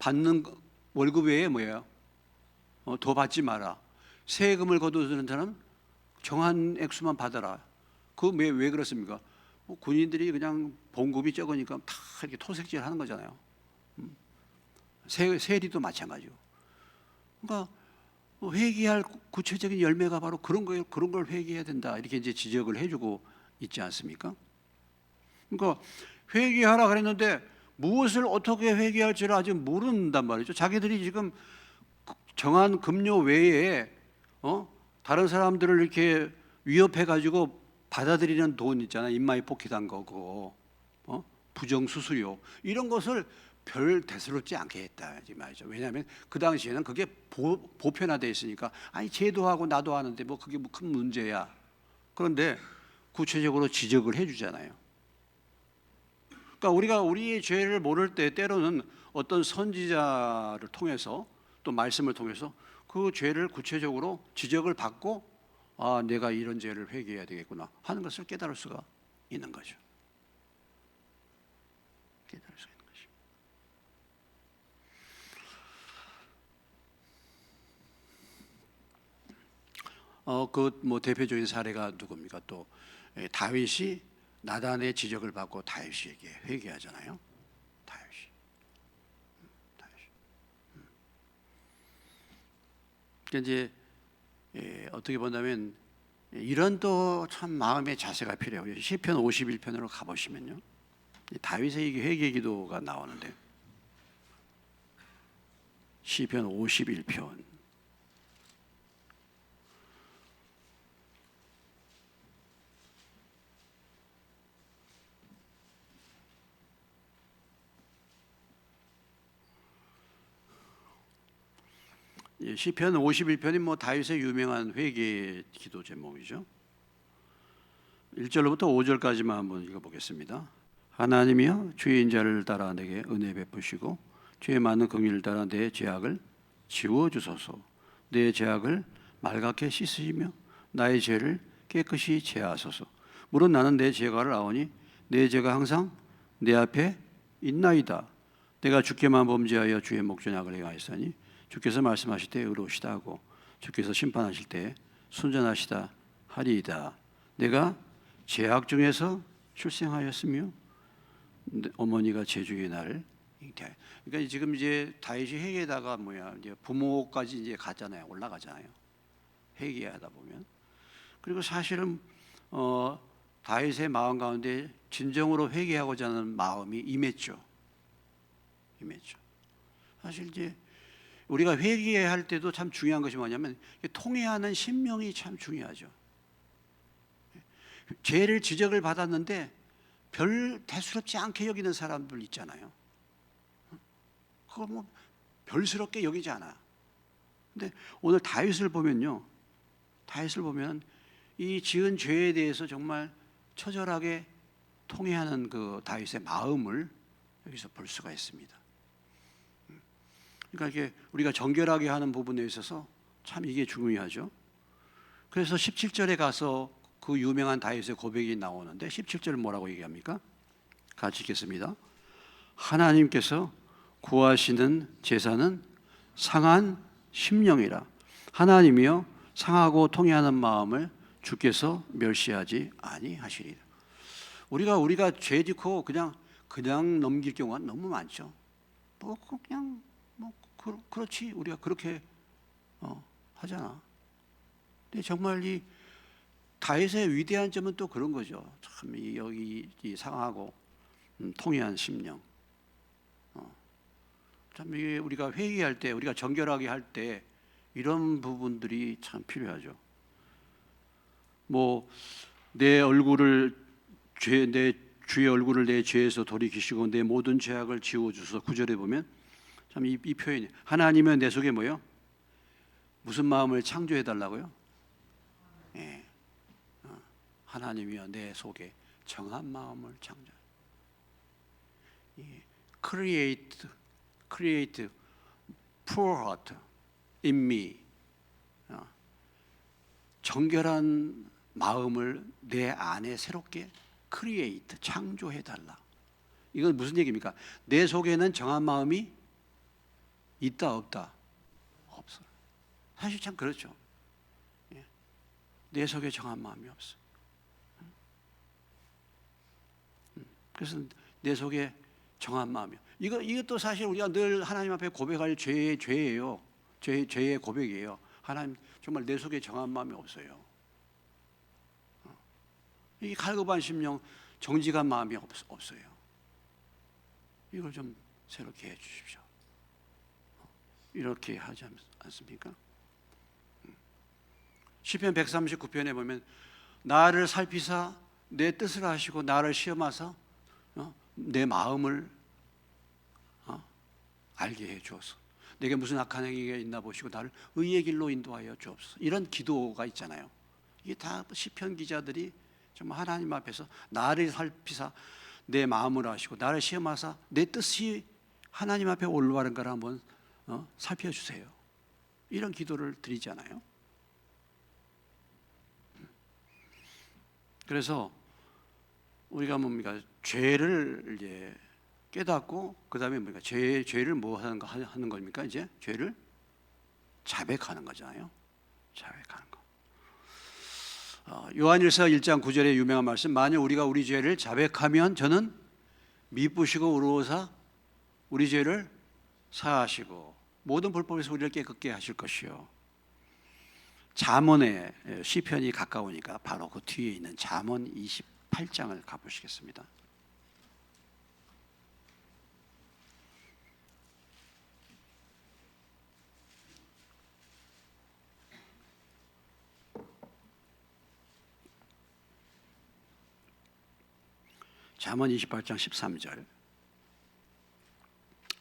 받는 월급 외에 뭐예요? 더 받지 마라. 세금을 거두는 사람 정한 액수만 받아라. 왜 그렇습니까? 군인들이 그냥 봉급이 적으니까 다 이렇게 토색질 하는 거잖아요. 세리도 마찬가지고. 그러니까 회개할 구체적인 열매가 바로 그런 거예요. 그런 걸 회개해야 된다. 이렇게 이제 지적을 해주고 있지 않습니까? 그러니까 회개하라 그랬는데 무엇을 어떻게 회개할지를 아직 모른단 말이죠. 자기들이 지금 정한 급료 외에 다른 사람들을 이렇게 위협해 가지고 받아들이는 돈 있잖아요. 입마에 포켓한 거 그거, 부정수수료 이런 것을 별 대수롭지 않게 했다 말이죠. 왜냐하면 그 당시에는 그게 보편화되어 있으니까 쟤도 나도 하는데 그게 큰 문제야. 그런데 구체적으로 지적을 해주잖아요. 그러니까 우리가 우리의 죄를 모를 때 때로는 어떤 선지자를 통해서 또 말씀을 통해서 그 죄를 구체적으로 지적을 받고 내가 이런 죄를 회개해야 되겠구나 하는 것을 깨달을 수가 있는 거죠. 깨달을 수가 있는 것이죠. 대표적인 사례가 누굽니까? 또 다윗이 나단의 지적을 받고 다윗에게 회개하잖아요. 다윗이. 그러니까 이제 어떻게 본다면 이런 또 참 마음의 자세가 필요해요. 시편 51편으로 가보시면요, 다윗의 회개 기도가 나오는데 시편 51편 시편 51편이 다윗의 유명한 회개 기도 제목이죠. 1절로부터 5절까지만 한번 읽어보겠습니다. 하나님이여, 주의 인자를 따라 내게 은혜 베푸시고 주의 많은 긍휼을 따라 내 죄악을 지워주소서. 내 죄악을 말갛게 씻으시며 나의 죄를 깨끗이 제하소서. 물론 나는 내 죄가를 아오니 내 죄가 항상 내 앞에 있나이다. 내가 주께만 범죄하여 주의 목전 악을 행하였으니 주께서 말씀하실 때 의로우시다 하고 주께서 심판하실 때 순전하시다 하리이다. 내가 죄악 중에서 출생하였으며 어머니가 죄중에 나를 잉태하여. 그러니까 지금 이제 다윗이 회개에다가 이제 부모까지 이제 갔잖아요. 올라가잖아요. 회개하다 보면. 그리고 사실은 다윗의 마음 가운데 진정으로 회개하고자 하는 마음이 임했죠. 사실 이제 우리가 회개할 때도 참 중요한 것이 뭐냐면 통회하는 심령이 참 중요하죠. 죄를 지적을 받았는데 별 대수롭지 않게 여기는 사람들 있잖아요. 그거 별스럽게 여기지 않아. 근데 오늘 다윗을 보면 이 지은 죄에 대해서 정말 처절하게 통회하는 그 다윗의 마음을 여기서 볼 수가 있습니다. 그러니까 이게 우리가 정결하게 하는 부분에 있어서 참 이게 중요하죠. 그래서 17절에 가서 그 유명한 다윗의 고백이 나오는데 17절 뭐라고 얘기합니까? 같이 읽겠습니다. 하나님께서 구하시는 제사는 상한 심령이라. 하나님이여, 상하고 통회하는 마음을 주께서 멸시하지 아니하시리라. 우리가 죄 짓고 그냥 넘길 경우가 너무 많죠. 그렇지 우리가 그렇게 하잖아. 근데 정말 이 다윗의 위대한 점은 또 그런 거죠. 참 여기 이 상하고 통회한 심령. 참 이게 우리가 회개할 때, 우리가 정결하게 할 때 이런 부분들이 참 필요하죠. 뭐 내 얼굴을 내 주의 얼굴을 내 죄에서 돌이키시고 내 모든 죄악을 지워 주소서. 9절에 보면 참 이 표현이, 하나님은 내 속에 뭐요? 무슨 마음을 창조해 달라고요? 예. 하나님이여 내 속에 정한 마음을 창조. 예. create pure heart in me. 정결한 마음을 내 안에 새롭게 create, 창조해 달라. 이건 무슨 얘기입니까? 내 속에는 정한 마음이 있다 없다? 없어. 사실 참 그렇죠. 내 속에 정한 마음이 없어. 그래서 내 속에 정한 마음이요. 이것도 사실 우리가 늘 하나님 앞에 고백할 죄예요. 죄의 고백이에요. 하나님, 정말 내 속에 정한 마음이 없어요. 이 갈급한 심령, 정직한 마음이 없어요. 이걸 좀 새롭게 해 주십시오. 이렇게 하지 않습니까? 시편 139편에 보면 나를 살피사 내 뜻을 하시고 나를 시험하사 내 마음을 알게 해 주옵소서. 내게 무슨 악한 행위가 있나 보시고 나를 의의 길로 인도하여 주옵소서. 이런 기도가 있잖아요. 이게 다 시편 기자들이 정말 하나님 앞에서 나를 살피사 내 마음을 아시고 나를 시험하사 내 뜻이 하나님 앞에 올바른가를 한번 살펴주세요. 이런 기도를 드리잖아요. 그래서 우리가 뭡니까? 죄를 이제 깨닫고 그 다음에 뭡니까? 죄를 뭐 하는 겁니까? 이제 죄를 자백하는 거잖아요. 자백하는 거. 요한일서 1장 9절의 유명한 말씀, 만일 우리가 우리 죄를 자백하면 저는 미쁘시고 의로우사 우리 죄를 사하시고 모든 불법에서 우리를 깨끗게 하실 것이요. 잠언의 시편이 가까우니까 바로 그 뒤에 있는 잠언 28장을 가보시겠습니다. 잠언 28장 13절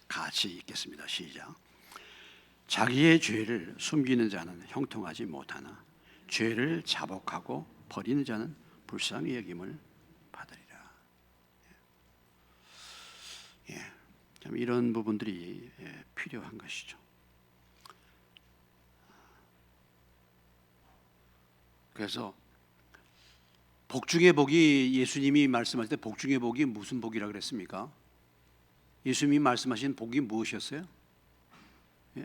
같이 읽겠습니다. 시작. 자기의 죄를 숨기는 자는 형통하지 못하나 죄를 자복하고 버리는 자는 불쌍히 여김을 받으리라. 참 이런 부분들이 필요한 것이죠. 그래서 복 중의 복이, 예수님이 말씀하실 때 복 중의 복이 무슨 복이라 그랬습니까? 예수님이 말씀하신 복이 무엇이었어요?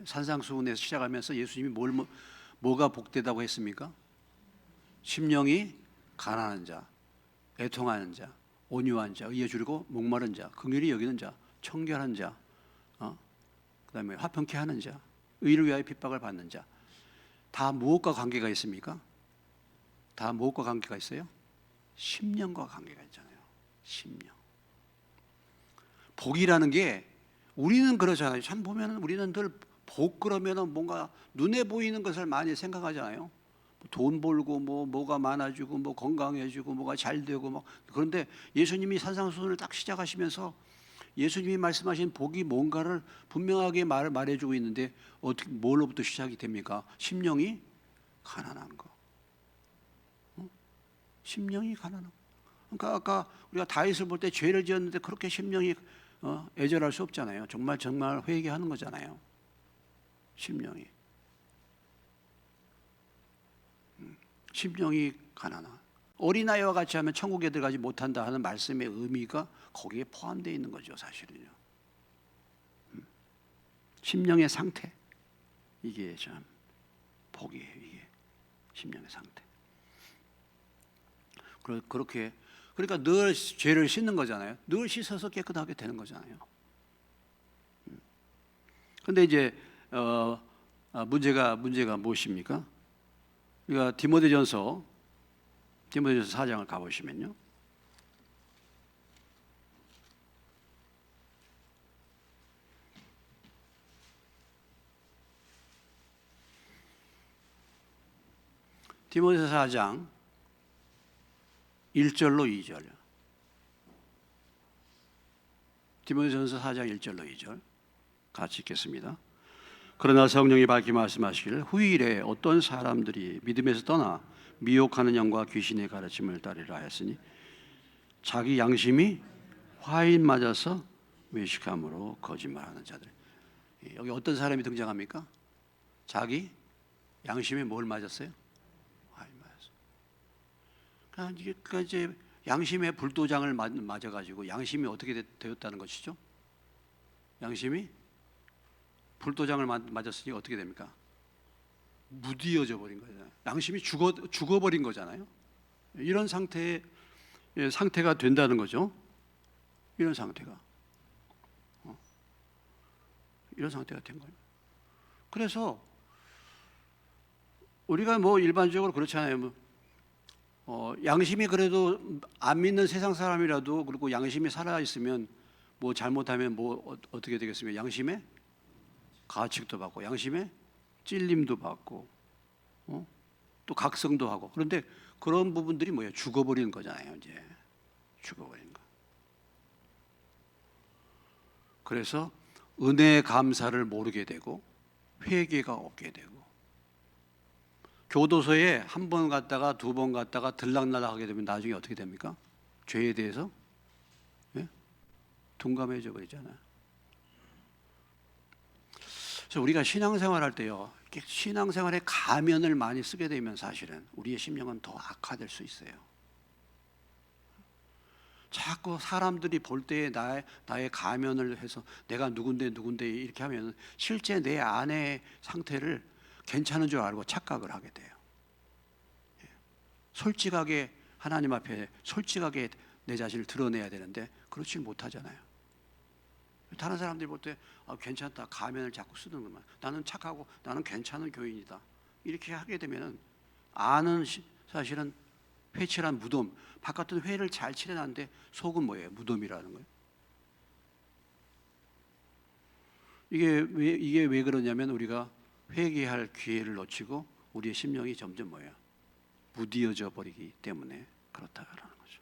산상수훈에서 시작하면서 예수님이 뭐가 복되다고 했습니까? 심령이 가난한 자, 애통하는 자, 온유한 자, 의에 주리고 목마른 자, 긍휼히 여기는 자, 청결한 자, 그다음에 화평케 하는 자, 의를 위하여 핍박을 받는 자. 다 무엇과 관계가 있습니까? 다 무엇과 관계가 있어요? 심령과 관계가 있잖아요. 심령. 복이라는 게 우리는 그러잖아요. 참 보면은 우리는 늘 복 그러면은 뭔가 눈에 보이는 것을 많이 생각하잖아요. 돈 벌고 뭐가 많아지고 뭐 건강해지고 뭐가 잘 되고 뭐. 그런데 예수님이 산상수훈을 딱 시작하시면서 예수님이 말씀하신 복이 뭔가를 분명하게 말해주고 있는데 어떻게 뭘로부터 시작이 됩니까? 심령이 가난한 거. 심령이 가난한 거. 그러니까 아까 우리가 다윗을 볼 때 죄를 지었는데 그렇게 심령이 애절할 수 없잖아요. 정말 회개하는 거잖아요. 심령이 가난한. 어린아이와 같이 하면 천국에 들어가지 못한다 하는 말씀의 의미가 거기에 포함되어 있는 거죠, 사실은요. 심령의 상태, 이게 참 복이에요. 이게 심령의 상태. 그렇게, 그러니까 늘 죄를 씻는 거잖아요. 늘 씻어서 깨끗하게 되는 거잖아요. 그런데 이제 문제가 무엇입니까? 우리가 디모데전서 4장을 가보시면요. 디모데전서 4장 1절로 2절. 디모데전서 4장 1절로 2절 같이 읽겠습니다. 그러나 성령이 밝히 말씀하시기를 후일에 어떤 사람들이 믿음에서 떠나 미혹하는 영과 귀신의 가르침을 따르려 하였으니 자기 양심이 화인 맞아서 외식함으로 거짓말하는 자들. 여기 어떤 사람이 등장합니까? 자기 양심에 뭘 맞았어요? 화인 맞았어요. 그러니까 이제 양심에 불도장을 맞아가지고 양심이 어떻게 되었다는 것이죠? 양심이 불도장을 맞았으니 어떻게 됩니까? 무디어져 버린 거잖아요. 양심이 죽어버린 거잖아요. 이런 상태가 된다는 거죠. 이런 상태가 된 거예요. 그래서 우리가 뭐 일반적으로 그렇잖아요. 양심이 그래도 안 믿는 세상 사람이라도 그리고 양심이 살아 있으면 뭐 잘못하면 뭐 어떻게 되겠습니까? 양심에 가책도 받고 양심에 찔림도 받고 또 각성도 하고. 그런데 그런 부분들이 뭐예요? 죽어버리는 거잖아요. 이제 죽어버리는 거. 그래서 은혜의 감사를 모르게 되고 회개가 없게 되고 교도소에 한 번 갔다가 두 번 갔다가 들락날락 하게 되면 나중에 어떻게 됩니까? 죄에 대해서 둔감해져 버리잖아요. 그래서 우리가 신앙생활 할 때요, 신앙생활에 가면을 많이 쓰게 되면 사실은 우리의 심령은 더 악화될 수 있어요. 자꾸 사람들이 볼 때에 나의 가면을 해서 내가 누군데 이렇게 하면 실제 내 안의 상태를 괜찮은 줄 알고 착각을 하게 돼요. 솔직하게 하나님 앞에 솔직하게 내 자신을 드러내야 되는데 그렇지 못하잖아요. 다른 사람들이 볼 때 괜찮다 가면을 자꾸 쓰는구만. 나는 착하고 나는 괜찮은 교인이다. 이렇게 하게 되면은 사실은 회칠한 무덤, 바깥은 회를 잘 칠해놨는데 속은 뭐예요? 무덤이라는 거예요. 이게 왜 그러냐면 우리가 회개할 기회를 놓치고 우리의 심령이 점점 뭐예요? 무디어져 버리기 때문에 그렇다라는 거죠.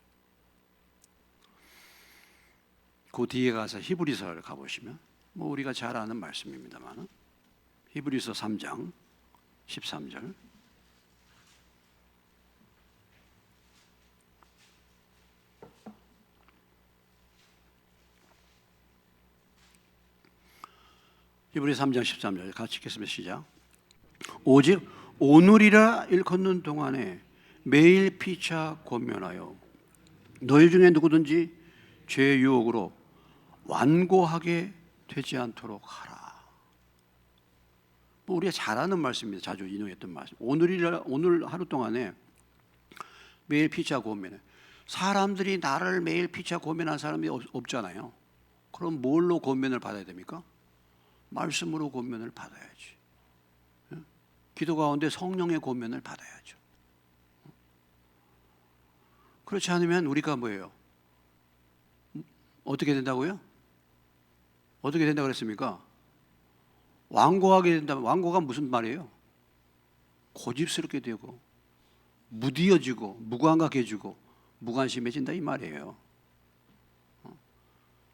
그 뒤에 가서 히브리서를 가보시면 뭐 우리가 잘 아는 말씀입니다만 히브리서 3장 13절. 히브리서 3장 13절 같이 읽겠습니다. 시작. 오직 오늘이라 일컫는 동안에 매일 피차 권면하여 너희 중에 누구든지 죄의 유혹으로 완고하게 되지 않도록 하라. 뭐 우리가 잘 아는 말씀입니다. 자주 인용했던 말씀. 오늘 하루 동안에 매일 피차 권면해. 사람들이 나를 매일 피차 권면한 사람이 없잖아요. 그럼 뭘로 권면을 받아야 됩니까? 말씀으로 권면을 받아야지. 기도 가운데 성령의 권면을 받아야죠. 그렇지 않으면 우리가 뭐예요? 어떻게 된다고요? 어떻게 된다고 그랬습니까? 완고하게 된다면, 완고가 무슨 말이에요? 고집스럽게 되고 무디어지고 무감각해지고 무관심해진다 이 말이에요.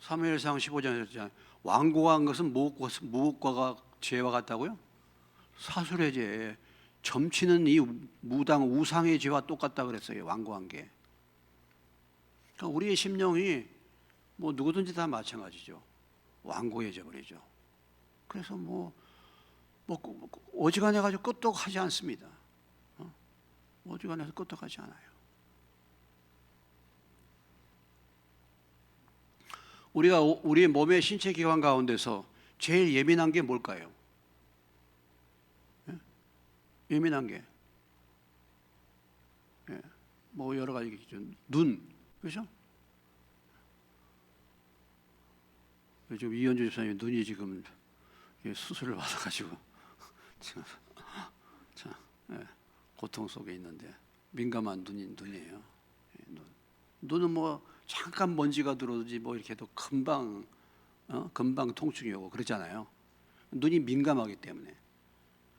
사무엘상 15장에서 완고한 것은 무엇과 죄와 같다고요? 사술의 죄, 점치는 이 무당 우상의 죄와 똑같다 그랬어요. 완고한 게. 그러니까 우리의 심령이 뭐 누구든지 다 마찬가지죠. 완고해져 버리죠. 그래서 어지간해 가지고 끄떡하지 않습니다. 어지간해서 끄떡하지 않아요. 우리가 우리의 몸의 신체 기관 가운데서 제일 예민한 게 뭘까요? 예민한 게 뭐 여러 가지 기준. 눈, 그렇죠? 요즘 이현주 집사님 눈이 지금 수술을 받아가지고 고통 속에 있는데 민감한 눈이에요. 눈은 뭐 잠깐 먼지가 들어오지 뭐 이렇게 해도 금방 통증이 오고 그러잖아요. 눈이 민감하기 때문에.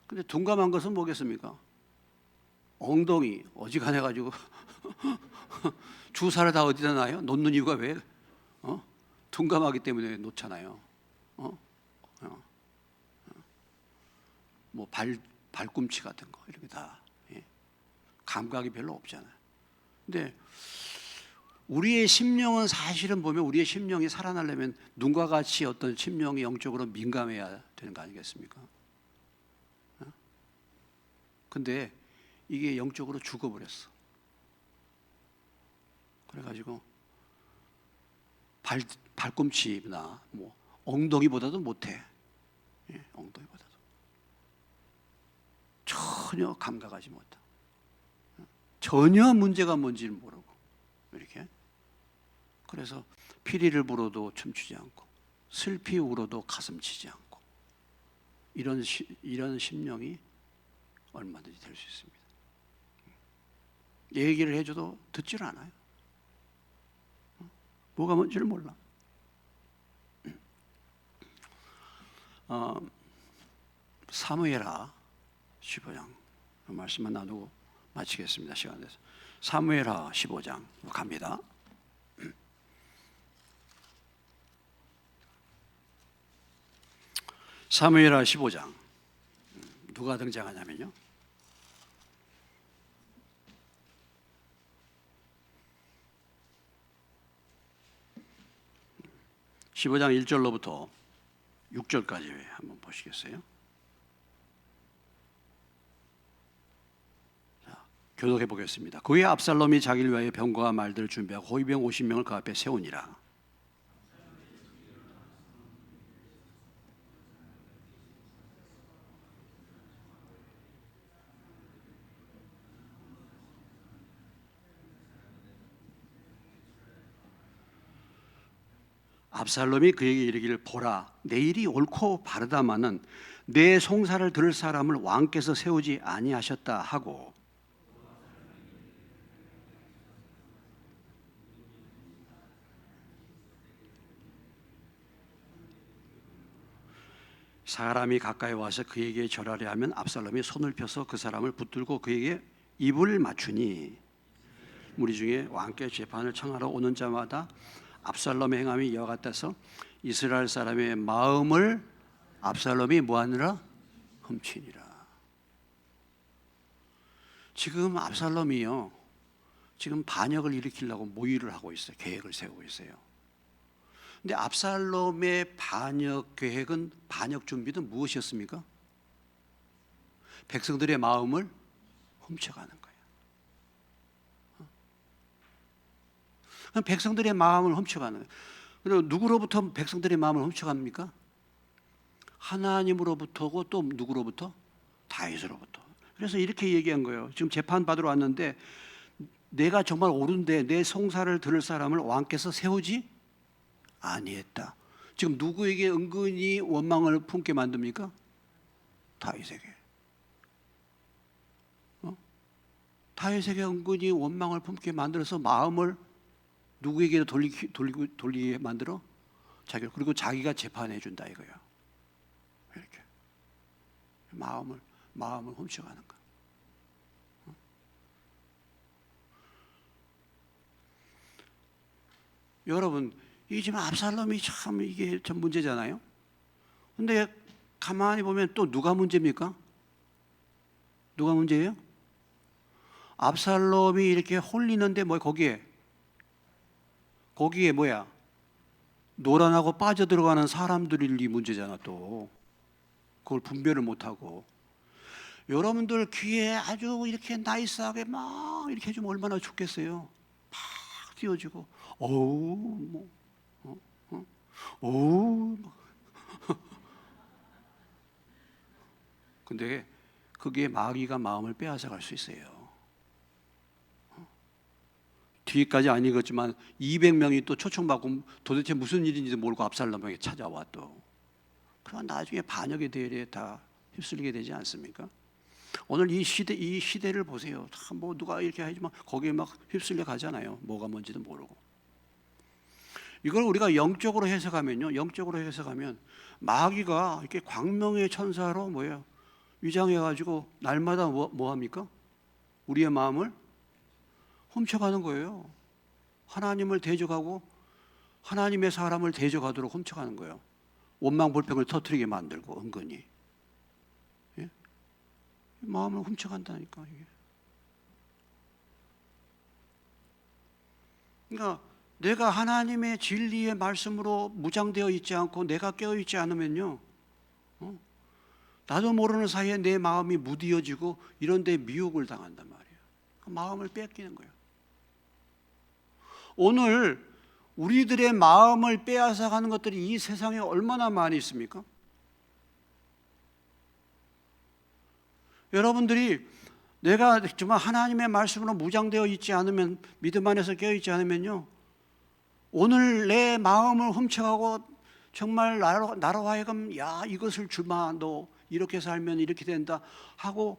근데 둔감한 것은 뭐겠습니까? 엉덩이 어지간해 가지고 주사를 다 어디다 놔요? 놓는 이유가 왜? 둔감하기 때문에 놓잖아요. 뭐 발꿈치 같은 거 이렇게 다 감각이 별로 없잖아요. 근데 우리의 심령은 사실은 보면 우리의 심령이 살아나려면 눈과 같이 어떤 심령이 영적으로 민감해야 되는 거 아니겠습니까? 근데 이게 영적으로 죽어버렸어. 그래가지고 발꿈치나 뭐 엉덩이보다도 못해. 엉덩이보다도 전혀 감각하지 못해. 전혀 문제가 뭔지를 모르고 이렇게. 그래서 피리를 불어도 춤추지 않고 슬피 울어도 가슴 치지 않고 이런 심령이 얼마든지 될 수 있습니다. 얘기를 해줘도 듣지를 않아요. 뭐가 뭔지를 몰라. 사무엘하 15장 말씀만 나누고 마치겠습니다. 시간 돼서. 사무엘하 15장 갑니다. 사무엘하 15장 누가 등장하냐면요, 15장 1절로부터 6절까지 한번 보시겠어요? 자, 교독해 보겠습니다. 그의 압살롬이 자기를 위하여 병거와 말들을 준비하고 호위병 50명을 그 앞에 세우니라. 압살롬이 그에게 이르기를, 보라, 내 일이 옳고 바르다마는 내 송사를 들을 사람을 왕께서 세우지 아니하셨다 하고, 사람이 가까이 와서 그에게 절하려 하면 압살롬이 손을 펴서 그 사람을 붙들고 그에게 입을 맞추니, 무리 중에 왕께 재판을 청하러 오는 자마다 압살롬의 행함이 이와 같아서 이스라엘 사람의 마음을 압살롬이 뭐하느라? 훔치니라. 지금 압살롬이요, 지금 반역을 일으키려고 모의를 하고 있어요. 계획을 세우고 있어요. 근데 압살롬의 반역 계획은, 반역 준비는 무엇이었습니까? 백성들의 마음을 훔쳐가는 거예요. 백성들의 마음을 훔쳐가는 거예요. 그리고 누구로부터 백성들의 마음을 훔쳐갑니까? 하나님으로부터고 또 누구로부터? 다윗으로부터. 그래서 이렇게 얘기한 거예요. 지금 재판 받으러 왔는데 내가 정말 옳은데 내 송사를 들을 사람을 왕께서 세우지 아니했다. 지금 누구에게 은근히 원망을 품게 만듭니까? 다윗에게. 다윗에게 은근히 원망을 품게 만들어서 마음을 누구에게 돌리게 만들어? 그리고 자기가 재판해 준다 이거야. 이렇게 마음을 훔쳐가는 거야. 여러분, 이 지금 압살롬이 참 이게 참 문제잖아요. 근데 가만히 보면 또 누가 문제입니까? 누가 문제예요? 압살롬이 이렇게 홀리는데 뭐 거기에 뭐야? 노란하고 빠져들어가는 사람들이 문제잖아. 또 그걸 분별을 못하고. 여러분들 귀에 아주 이렇게 나이스하게 막 이렇게 해주면 얼마나 좋겠어요. 막 띄워주고 어우 어우 근데 그게 마귀가 마음을 빼앗아갈 수 있어요. 뒤까지 안 읽었지만 200명이 또 초청받고 도대체 무슨 일인지도 모르고 압살롬에게 찾아와 또. 그럼 나중에 반역의 대열에 다 휩쓸리게 되지 않습니까? 오늘 이 시대를 보세요. 참 뭐 누가 이렇게 하지만 거기에 막 휩쓸려 가잖아요. 뭐가 뭔지도 모르고. 이걸 우리가 영적으로 해석하면요. 영적으로 해석하면 마귀가 이렇게 광명의 천사로 뭐예요? 위장해가지고 날마다 뭐 합니까? 우리의 마음을 훔쳐가는 거예요. 하나님을 대적하고 하나님의 사람을 대적하도록 훔쳐가는 거예요. 원망불평을 터뜨리게 만들고 은근히. 예? 마음을 훔쳐간다니까 이게. 그러니까 내가 하나님의 진리의 말씀으로 무장되어 있지 않고 내가 깨어 있지 않으면요, 나도 모르는 사이에 내 마음이 무디어지고 이런 데 미혹을 당한단 말이에요. 그 마음을 뺏기는 거예요. 오늘 우리들의 마음을 빼앗아 가는 것들이 이 세상에 얼마나 많이 있습니까? 여러분들이 내가 정말 하나님의 말씀으로 무장되어 있지 않으면, 믿음 안에서 깨어 있지 않으면요, 오늘 내 마음을 훔쳐가고 정말 나로 하여금 야 이것을 주마, 너 이렇게 살면 이렇게 된다 하고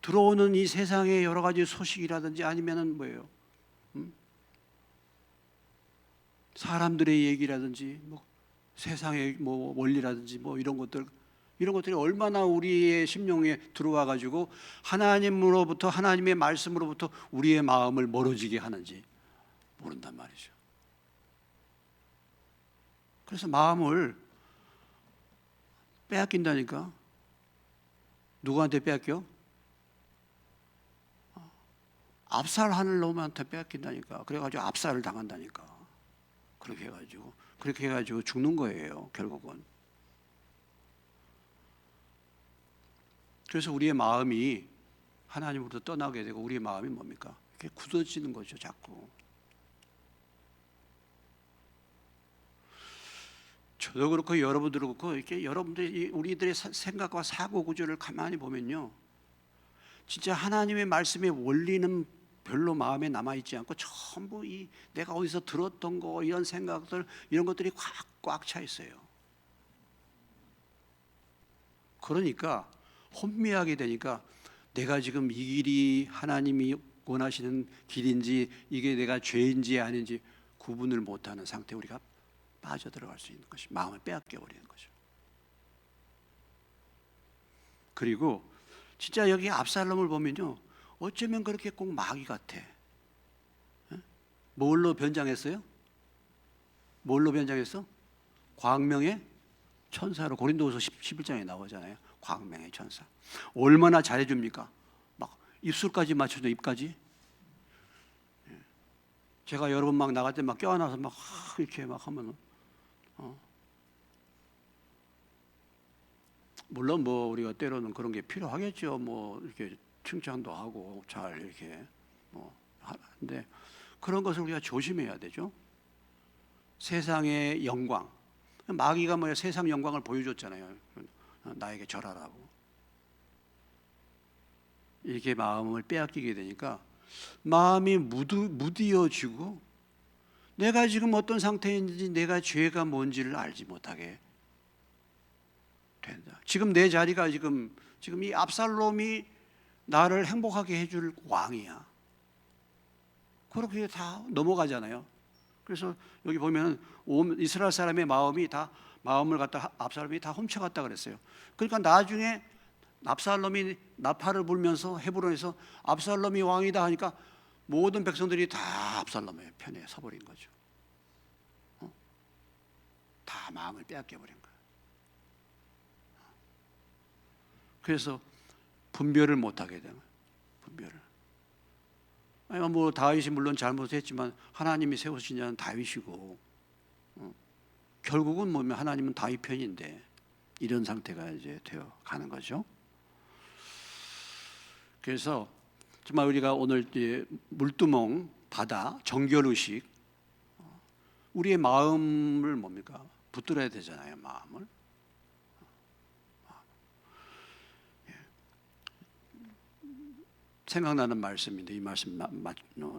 들어오는 이 세상의 여러 가지 소식이라든지 아니면은 뭐예요? 사람들의 얘기라든지 뭐 세상의 뭐 원리라든지 뭐 이런 것들이 얼마나 우리의 심령에 들어와 가지고 하나님으로부터, 하나님의 말씀으로부터 우리의 마음을 멀어지게 하는지 모른단 말이죠. 그래서 마음을 빼앗긴다니까. 누구한테 빼앗겨? 압살하는 놈한테 빼앗긴다니까. 그래가지고 압살을 당한다니까. 그렇게 해가지고 죽는 거예요, 결국은. 그래서 우리의 마음이 하나님으로부터 떠나게 되고 우리의 마음이 뭡니까? 이렇게 굳어지는 거죠, 자꾸. 저도 그렇고 여러분들도 그렇고 이렇게 여러분들이 우리들의 생각과 사고 구조를 가만히 보면요, 진짜 하나님의 말씀의 원리는 별로 마음에 남아있지 않고 전부 이 내가 어디서 들었던 거 이런 생각들 이런 것들이 꽉 차 있어요. 그러니까 혼미하게 되니까 내가 지금 이 길이 하나님이 원하시는 길인지 이게 내가 죄인지 아닌지 구분을 못하는 상태에 우리가 빠져들어갈 수 있는 것이, 마음을 빼앗겨 버리는 거죠. 그리고 진짜 여기 압살롬을 보면요, 어쩌면 그렇게 꼭 마귀 같아. 뭘로 변장했어요? 뭘로 변장했어? 광명의 천사로. 고린도후서 11장에 나오잖아요. 광명의 천사. 얼마나 잘해줍니까? 막 입술까지 맞춰줘, 입까지. 제가 여러분 막 나갈 때 막 껴안아서 막 이렇게 막 하면 물론 뭐 우리가 때로는 그런 게 필요하겠죠. 뭐 이렇게 칭찬도 하고 잘 이렇게 뭐 하는데 그런 것을 우리가 조심해야 되죠. 세상의 영광, 마귀가 뭐야, 세상 영광을 보여줬잖아요. 나에게 절하라고. 이렇게 마음을 빼앗기게 되니까 마음이 무디어지고 내가 지금 어떤 상태인지, 내가 죄가 뭔지를 알지 못하게 된다. 지금 내 자리가 지금 이 압살롬이 나를 행복하게 해줄 왕이야. 그렇게 다 넘어가잖아요. 그래서 여기 보면 이스라엘 사람의 마음을 갖다 압살롬이 다 훔쳐갔다 그랬어요. 그러니까 나중에 압살롬이 나팔을 불면서 헤브론에서 압살롬이 왕이다 하니까 모든 백성들이 다 압살롬의 편에 서버린 거죠. 다 마음을 빼앗겨 버린 거예요. 그래서 분별을 못하게 되는 거예요. 분별을. 아니 뭐 다윗이 물론 잘못했지만 하나님이 세우신 자는 다윗이고, 결국은 뭐면 하나님은 다윗 편인데 이런 상태가 이제 되어 가는 거죠. 그래서 정말 우리가 오늘 물두멍 바다 정결의식, 우리의 마음을 뭡니까? 붙들어야 되잖아요, 마음을. 생각나는 말씀인데 이 말씀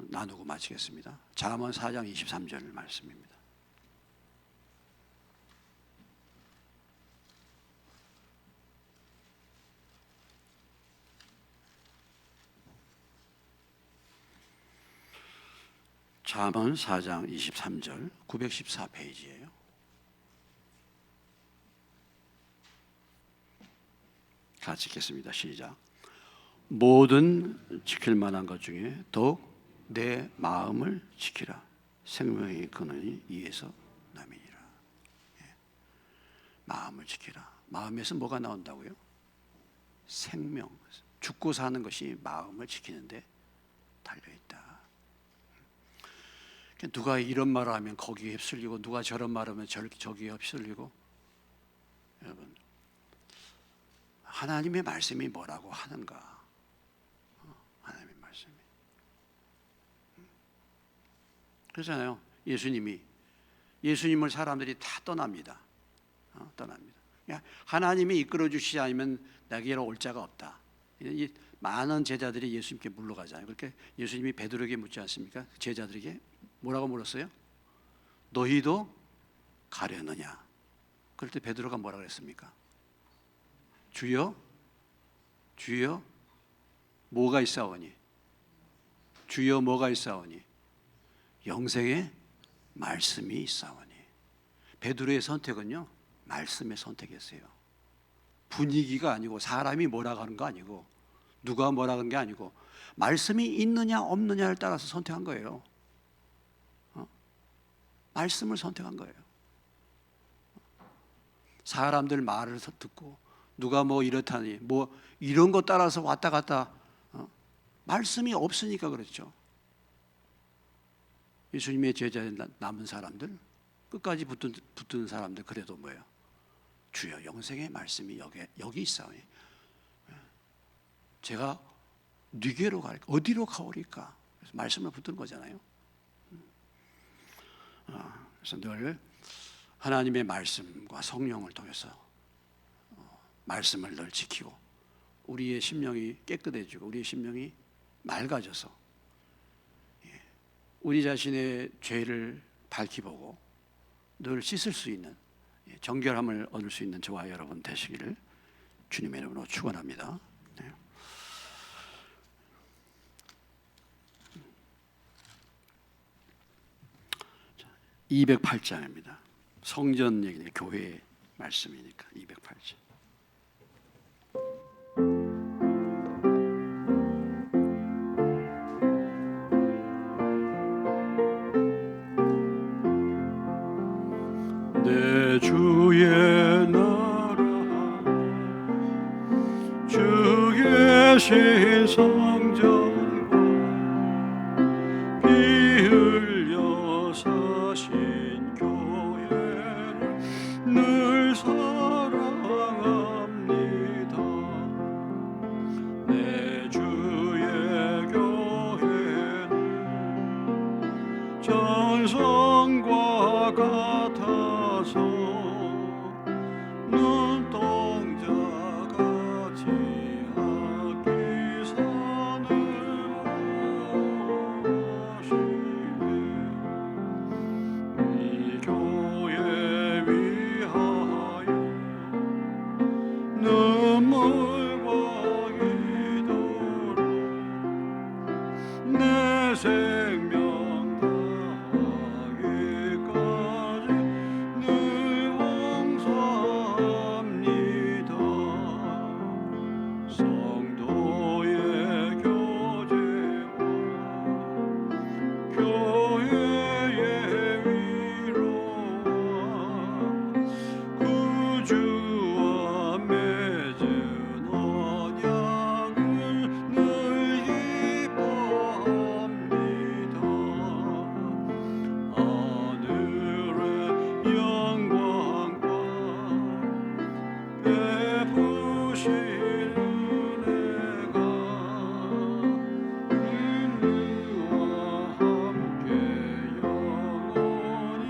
나누고 마치겠습니다. 잠언 4장 23절 말씀입니다. 잠언 4장 23절 914페이지예요. 같이 읽겠습니다. 시작. 모든 지킬 만한 것 중에 더욱 내 마음을 지키라. 생명의 근원이 이에서 남이니라. 마음을 지키라. 마음에서 뭐가 나온다고요? 생명. 죽고 사는 것이 마음을 지키는데 달려있다. 누가 이런 말을 하면 거기에 휩쓸리고 누가 저런 말을 하면 저기에 휩쓸리고. 여러분, 하나님의 말씀이 뭐라고 하는가? 하나님의 말씀이. 그렇잖아요. 예수님을 사람들이 다 떠납니다. 떠납니다. 하나님이 이끌어 주시지 않으면 나에게로 올 자가 없다. 이 많은 제자들이 예수님께 물러가잖아요. 그렇게 예수님이 베드로에게 묻지 않습니까? 제자들에게 뭐라고 물었어요? 너희도 가려느냐? 그럴 때 베드로가 뭐라 그랬습니까? 주여, 주여, 뭐가 있사오니? 주여, 뭐가 있사오니? 영생의 말씀이 있사오니. 베드로의 선택은요, 말씀의 선택이었어요. 분위기가 아니고 사람이 뭐라고 하는 거 아니고 누가 뭐라고 하는 게 아니고 말씀이 있느냐 없느냐를 따라서 선택한 거예요. 말씀을 선택한 거예요. 사람들 말을 듣고 누가 뭐 이렇다니 뭐 이런 거 따라서 왔다 갔다 말씀이 없으니까 그렇죠. 예수님의 제자에 남은 사람들, 끝까지 붙은 사람들, 그래도 뭐예요? 주여, 영생의 말씀이 여기 있사오니 제가 네게로 갈까? 어디로 가오리까? 그래서 말씀을 붙든 거잖아요. 그래서 늘 하나님의 말씀과 성령을 통해서 말씀을 늘 지키고 우리의 심령이 깨끗해지고 우리의 심령이 맑아져서 우리 자신의 죄를 밝히보고 늘 씻을 수 있는 정결함을 얻을 수 있는 저와 여러분 되시기를 주님의 이름으로 축원합니다. 208장입니다. 성전 얘기니까 교회 말씀이니까 208장. 내 주의 나라 주 계신 성전과 피 흘려 사신 교회를 늘 사랑합니다. 내 주의 교회는 전성과 같아서 눈동자같이 하기 선을 하시네. 이 교회 위하여 눈물과 기도로 내 생명 다하기까지 늘 봉사합니다. 성도의 교제와 교회의 위로와 구주와 맺은 언약을 늘 기뻐합니다. 하늘의 영광과 베푸신 은혜가 인류와 함께 영원히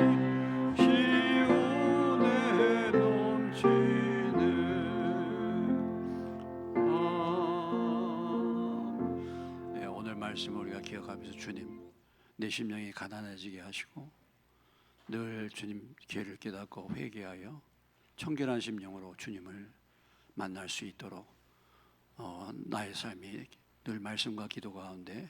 시온에 넘치네. 오늘 말씀을 우리가 기억하면서 주님, 내 심령이 가난해지게 하시고 늘 주님 기회를 깨닫고 회개하여 청결한 심령으로 주님을 만날 수 있도록 나의 삶이 늘 말씀과 기도 가운데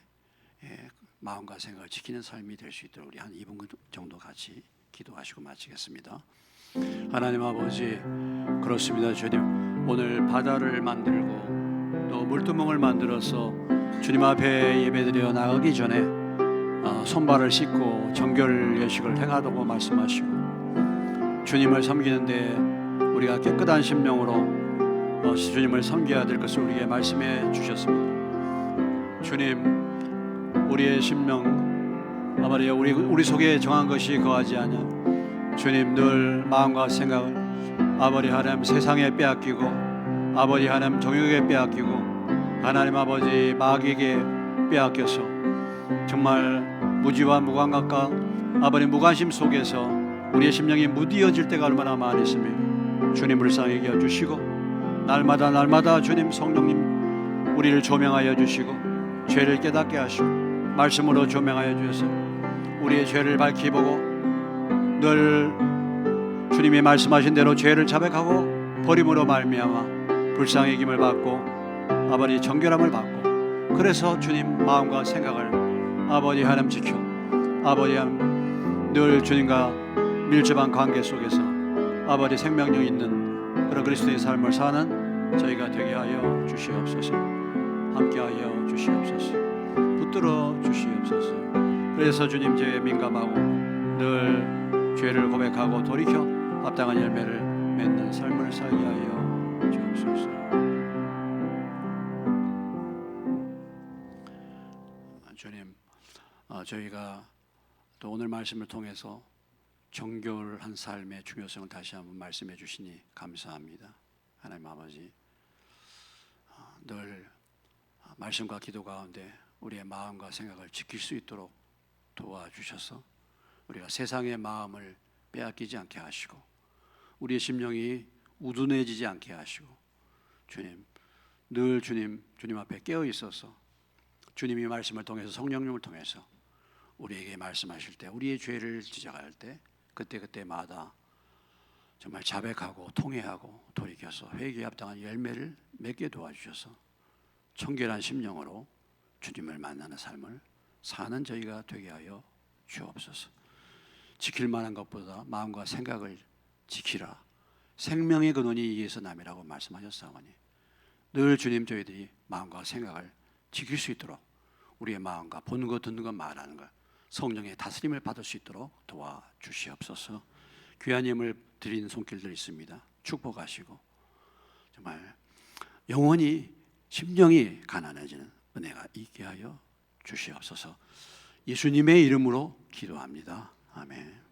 마음과 생각을 지키는 삶이 될 수 있도록 우리 한 2분 정도 같이 기도하시고 마치겠습니다. 하나님 아버지, 그렇습니다. 주님, 오늘 바다를 만들고 또 물두멍을 만들어서 주님 앞에 예배드려 나가기 전에 손발을 씻고 정결 예식을 행하라고 말씀하시고, 주님을 섬기는데 우리가 깨끗한 심령으로 주님을 섬겨야 될 것을 우리에게 말씀해 주셨습니다. 주님, 우리의 심령 아버지, 우리 속에 정한 것이 거하지 않아 주님, 늘 마음과 생각을 아버지 하나님 세상에 빼앗기고, 아버지 하나님 정욕에 빼앗기고, 하나님 아버지 마귀에게 빼앗겨서 정말 무지와 무감각과 아버지 무관심 속에서 우리의 심령이 무디어질 때가 얼마나 많이 있습니까? 주님 불쌍히 여주시고, 날마다 주님 성령님 우리를 조명하여 주시고, 죄를 깨닫게 하시고 말씀으로 조명하여 주셔서 우리의 죄를 밝히 보고 늘 주님이 말씀하신 대로 죄를 자백하고 버림으로 말미암아 불쌍히 여김을 받고 아버지 정결함을 받고, 그래서 주님 마음과 생각을 아버지 하나님 지켜 아버지 하나님 늘 주님과 밀접한 관계 속에서 아버지 생명력 있는 그런 그리스도의 삶을 사는 저희가 되게 하여 주시옵소서. 함께하여 주시옵소서. 붙들어 주시옵소서. 그래서 주님 죄에 민감하고 늘 죄를 고백하고 돌이켜 합당한 열매를 맺는 삶을 살게 하여 주옵소서. 주님, 저희가 또 오늘 말씀을 통해서 정결한 삶의 중요성을 다시 한번 말씀해 주시니 감사합니다. 하나님 아버지, 늘 말씀과 기도 가운데 우리의 마음과 생각을 지킬 수 있도록 도와주셔서 우리가 세상의 마음을 빼앗기지 않게 하시고, 우리의 심령이 우둔해지지 않게 하시고, 주님 늘 주님 앞에 깨어 있어서 주님이 말씀을 통해서 성령님을 통해서 우리에게 말씀하실 때, 우리의 죄를 지적할 때 그때마다 정말 자백하고 통회하고 돌이켜서 회개에 합당한 열매를 맺게 도와주셔서 청결한 심령으로 주님을 만나는 삶을 사는 저희가 되게 하여 주옵소서. 지킬 만한 것보다 마음과 생각을 지키라. 생명의 근원이 이에서 남이라고 말씀하셨사오니 늘 주님 저희들이 마음과 생각을 지킬 수 있도록 우리의 마음과 보는 것, 듣는 것, 말하는 것 성령의 다스림을 받을 수 있도록 도와주시옵소서. 귀한 예물 드리는 손길들 있습니다. 축복하시고 정말 영원히 심령이 가난해지는 은혜가 있게 하여 주시옵소서. 예수님의 이름으로 기도합니다. 아멘.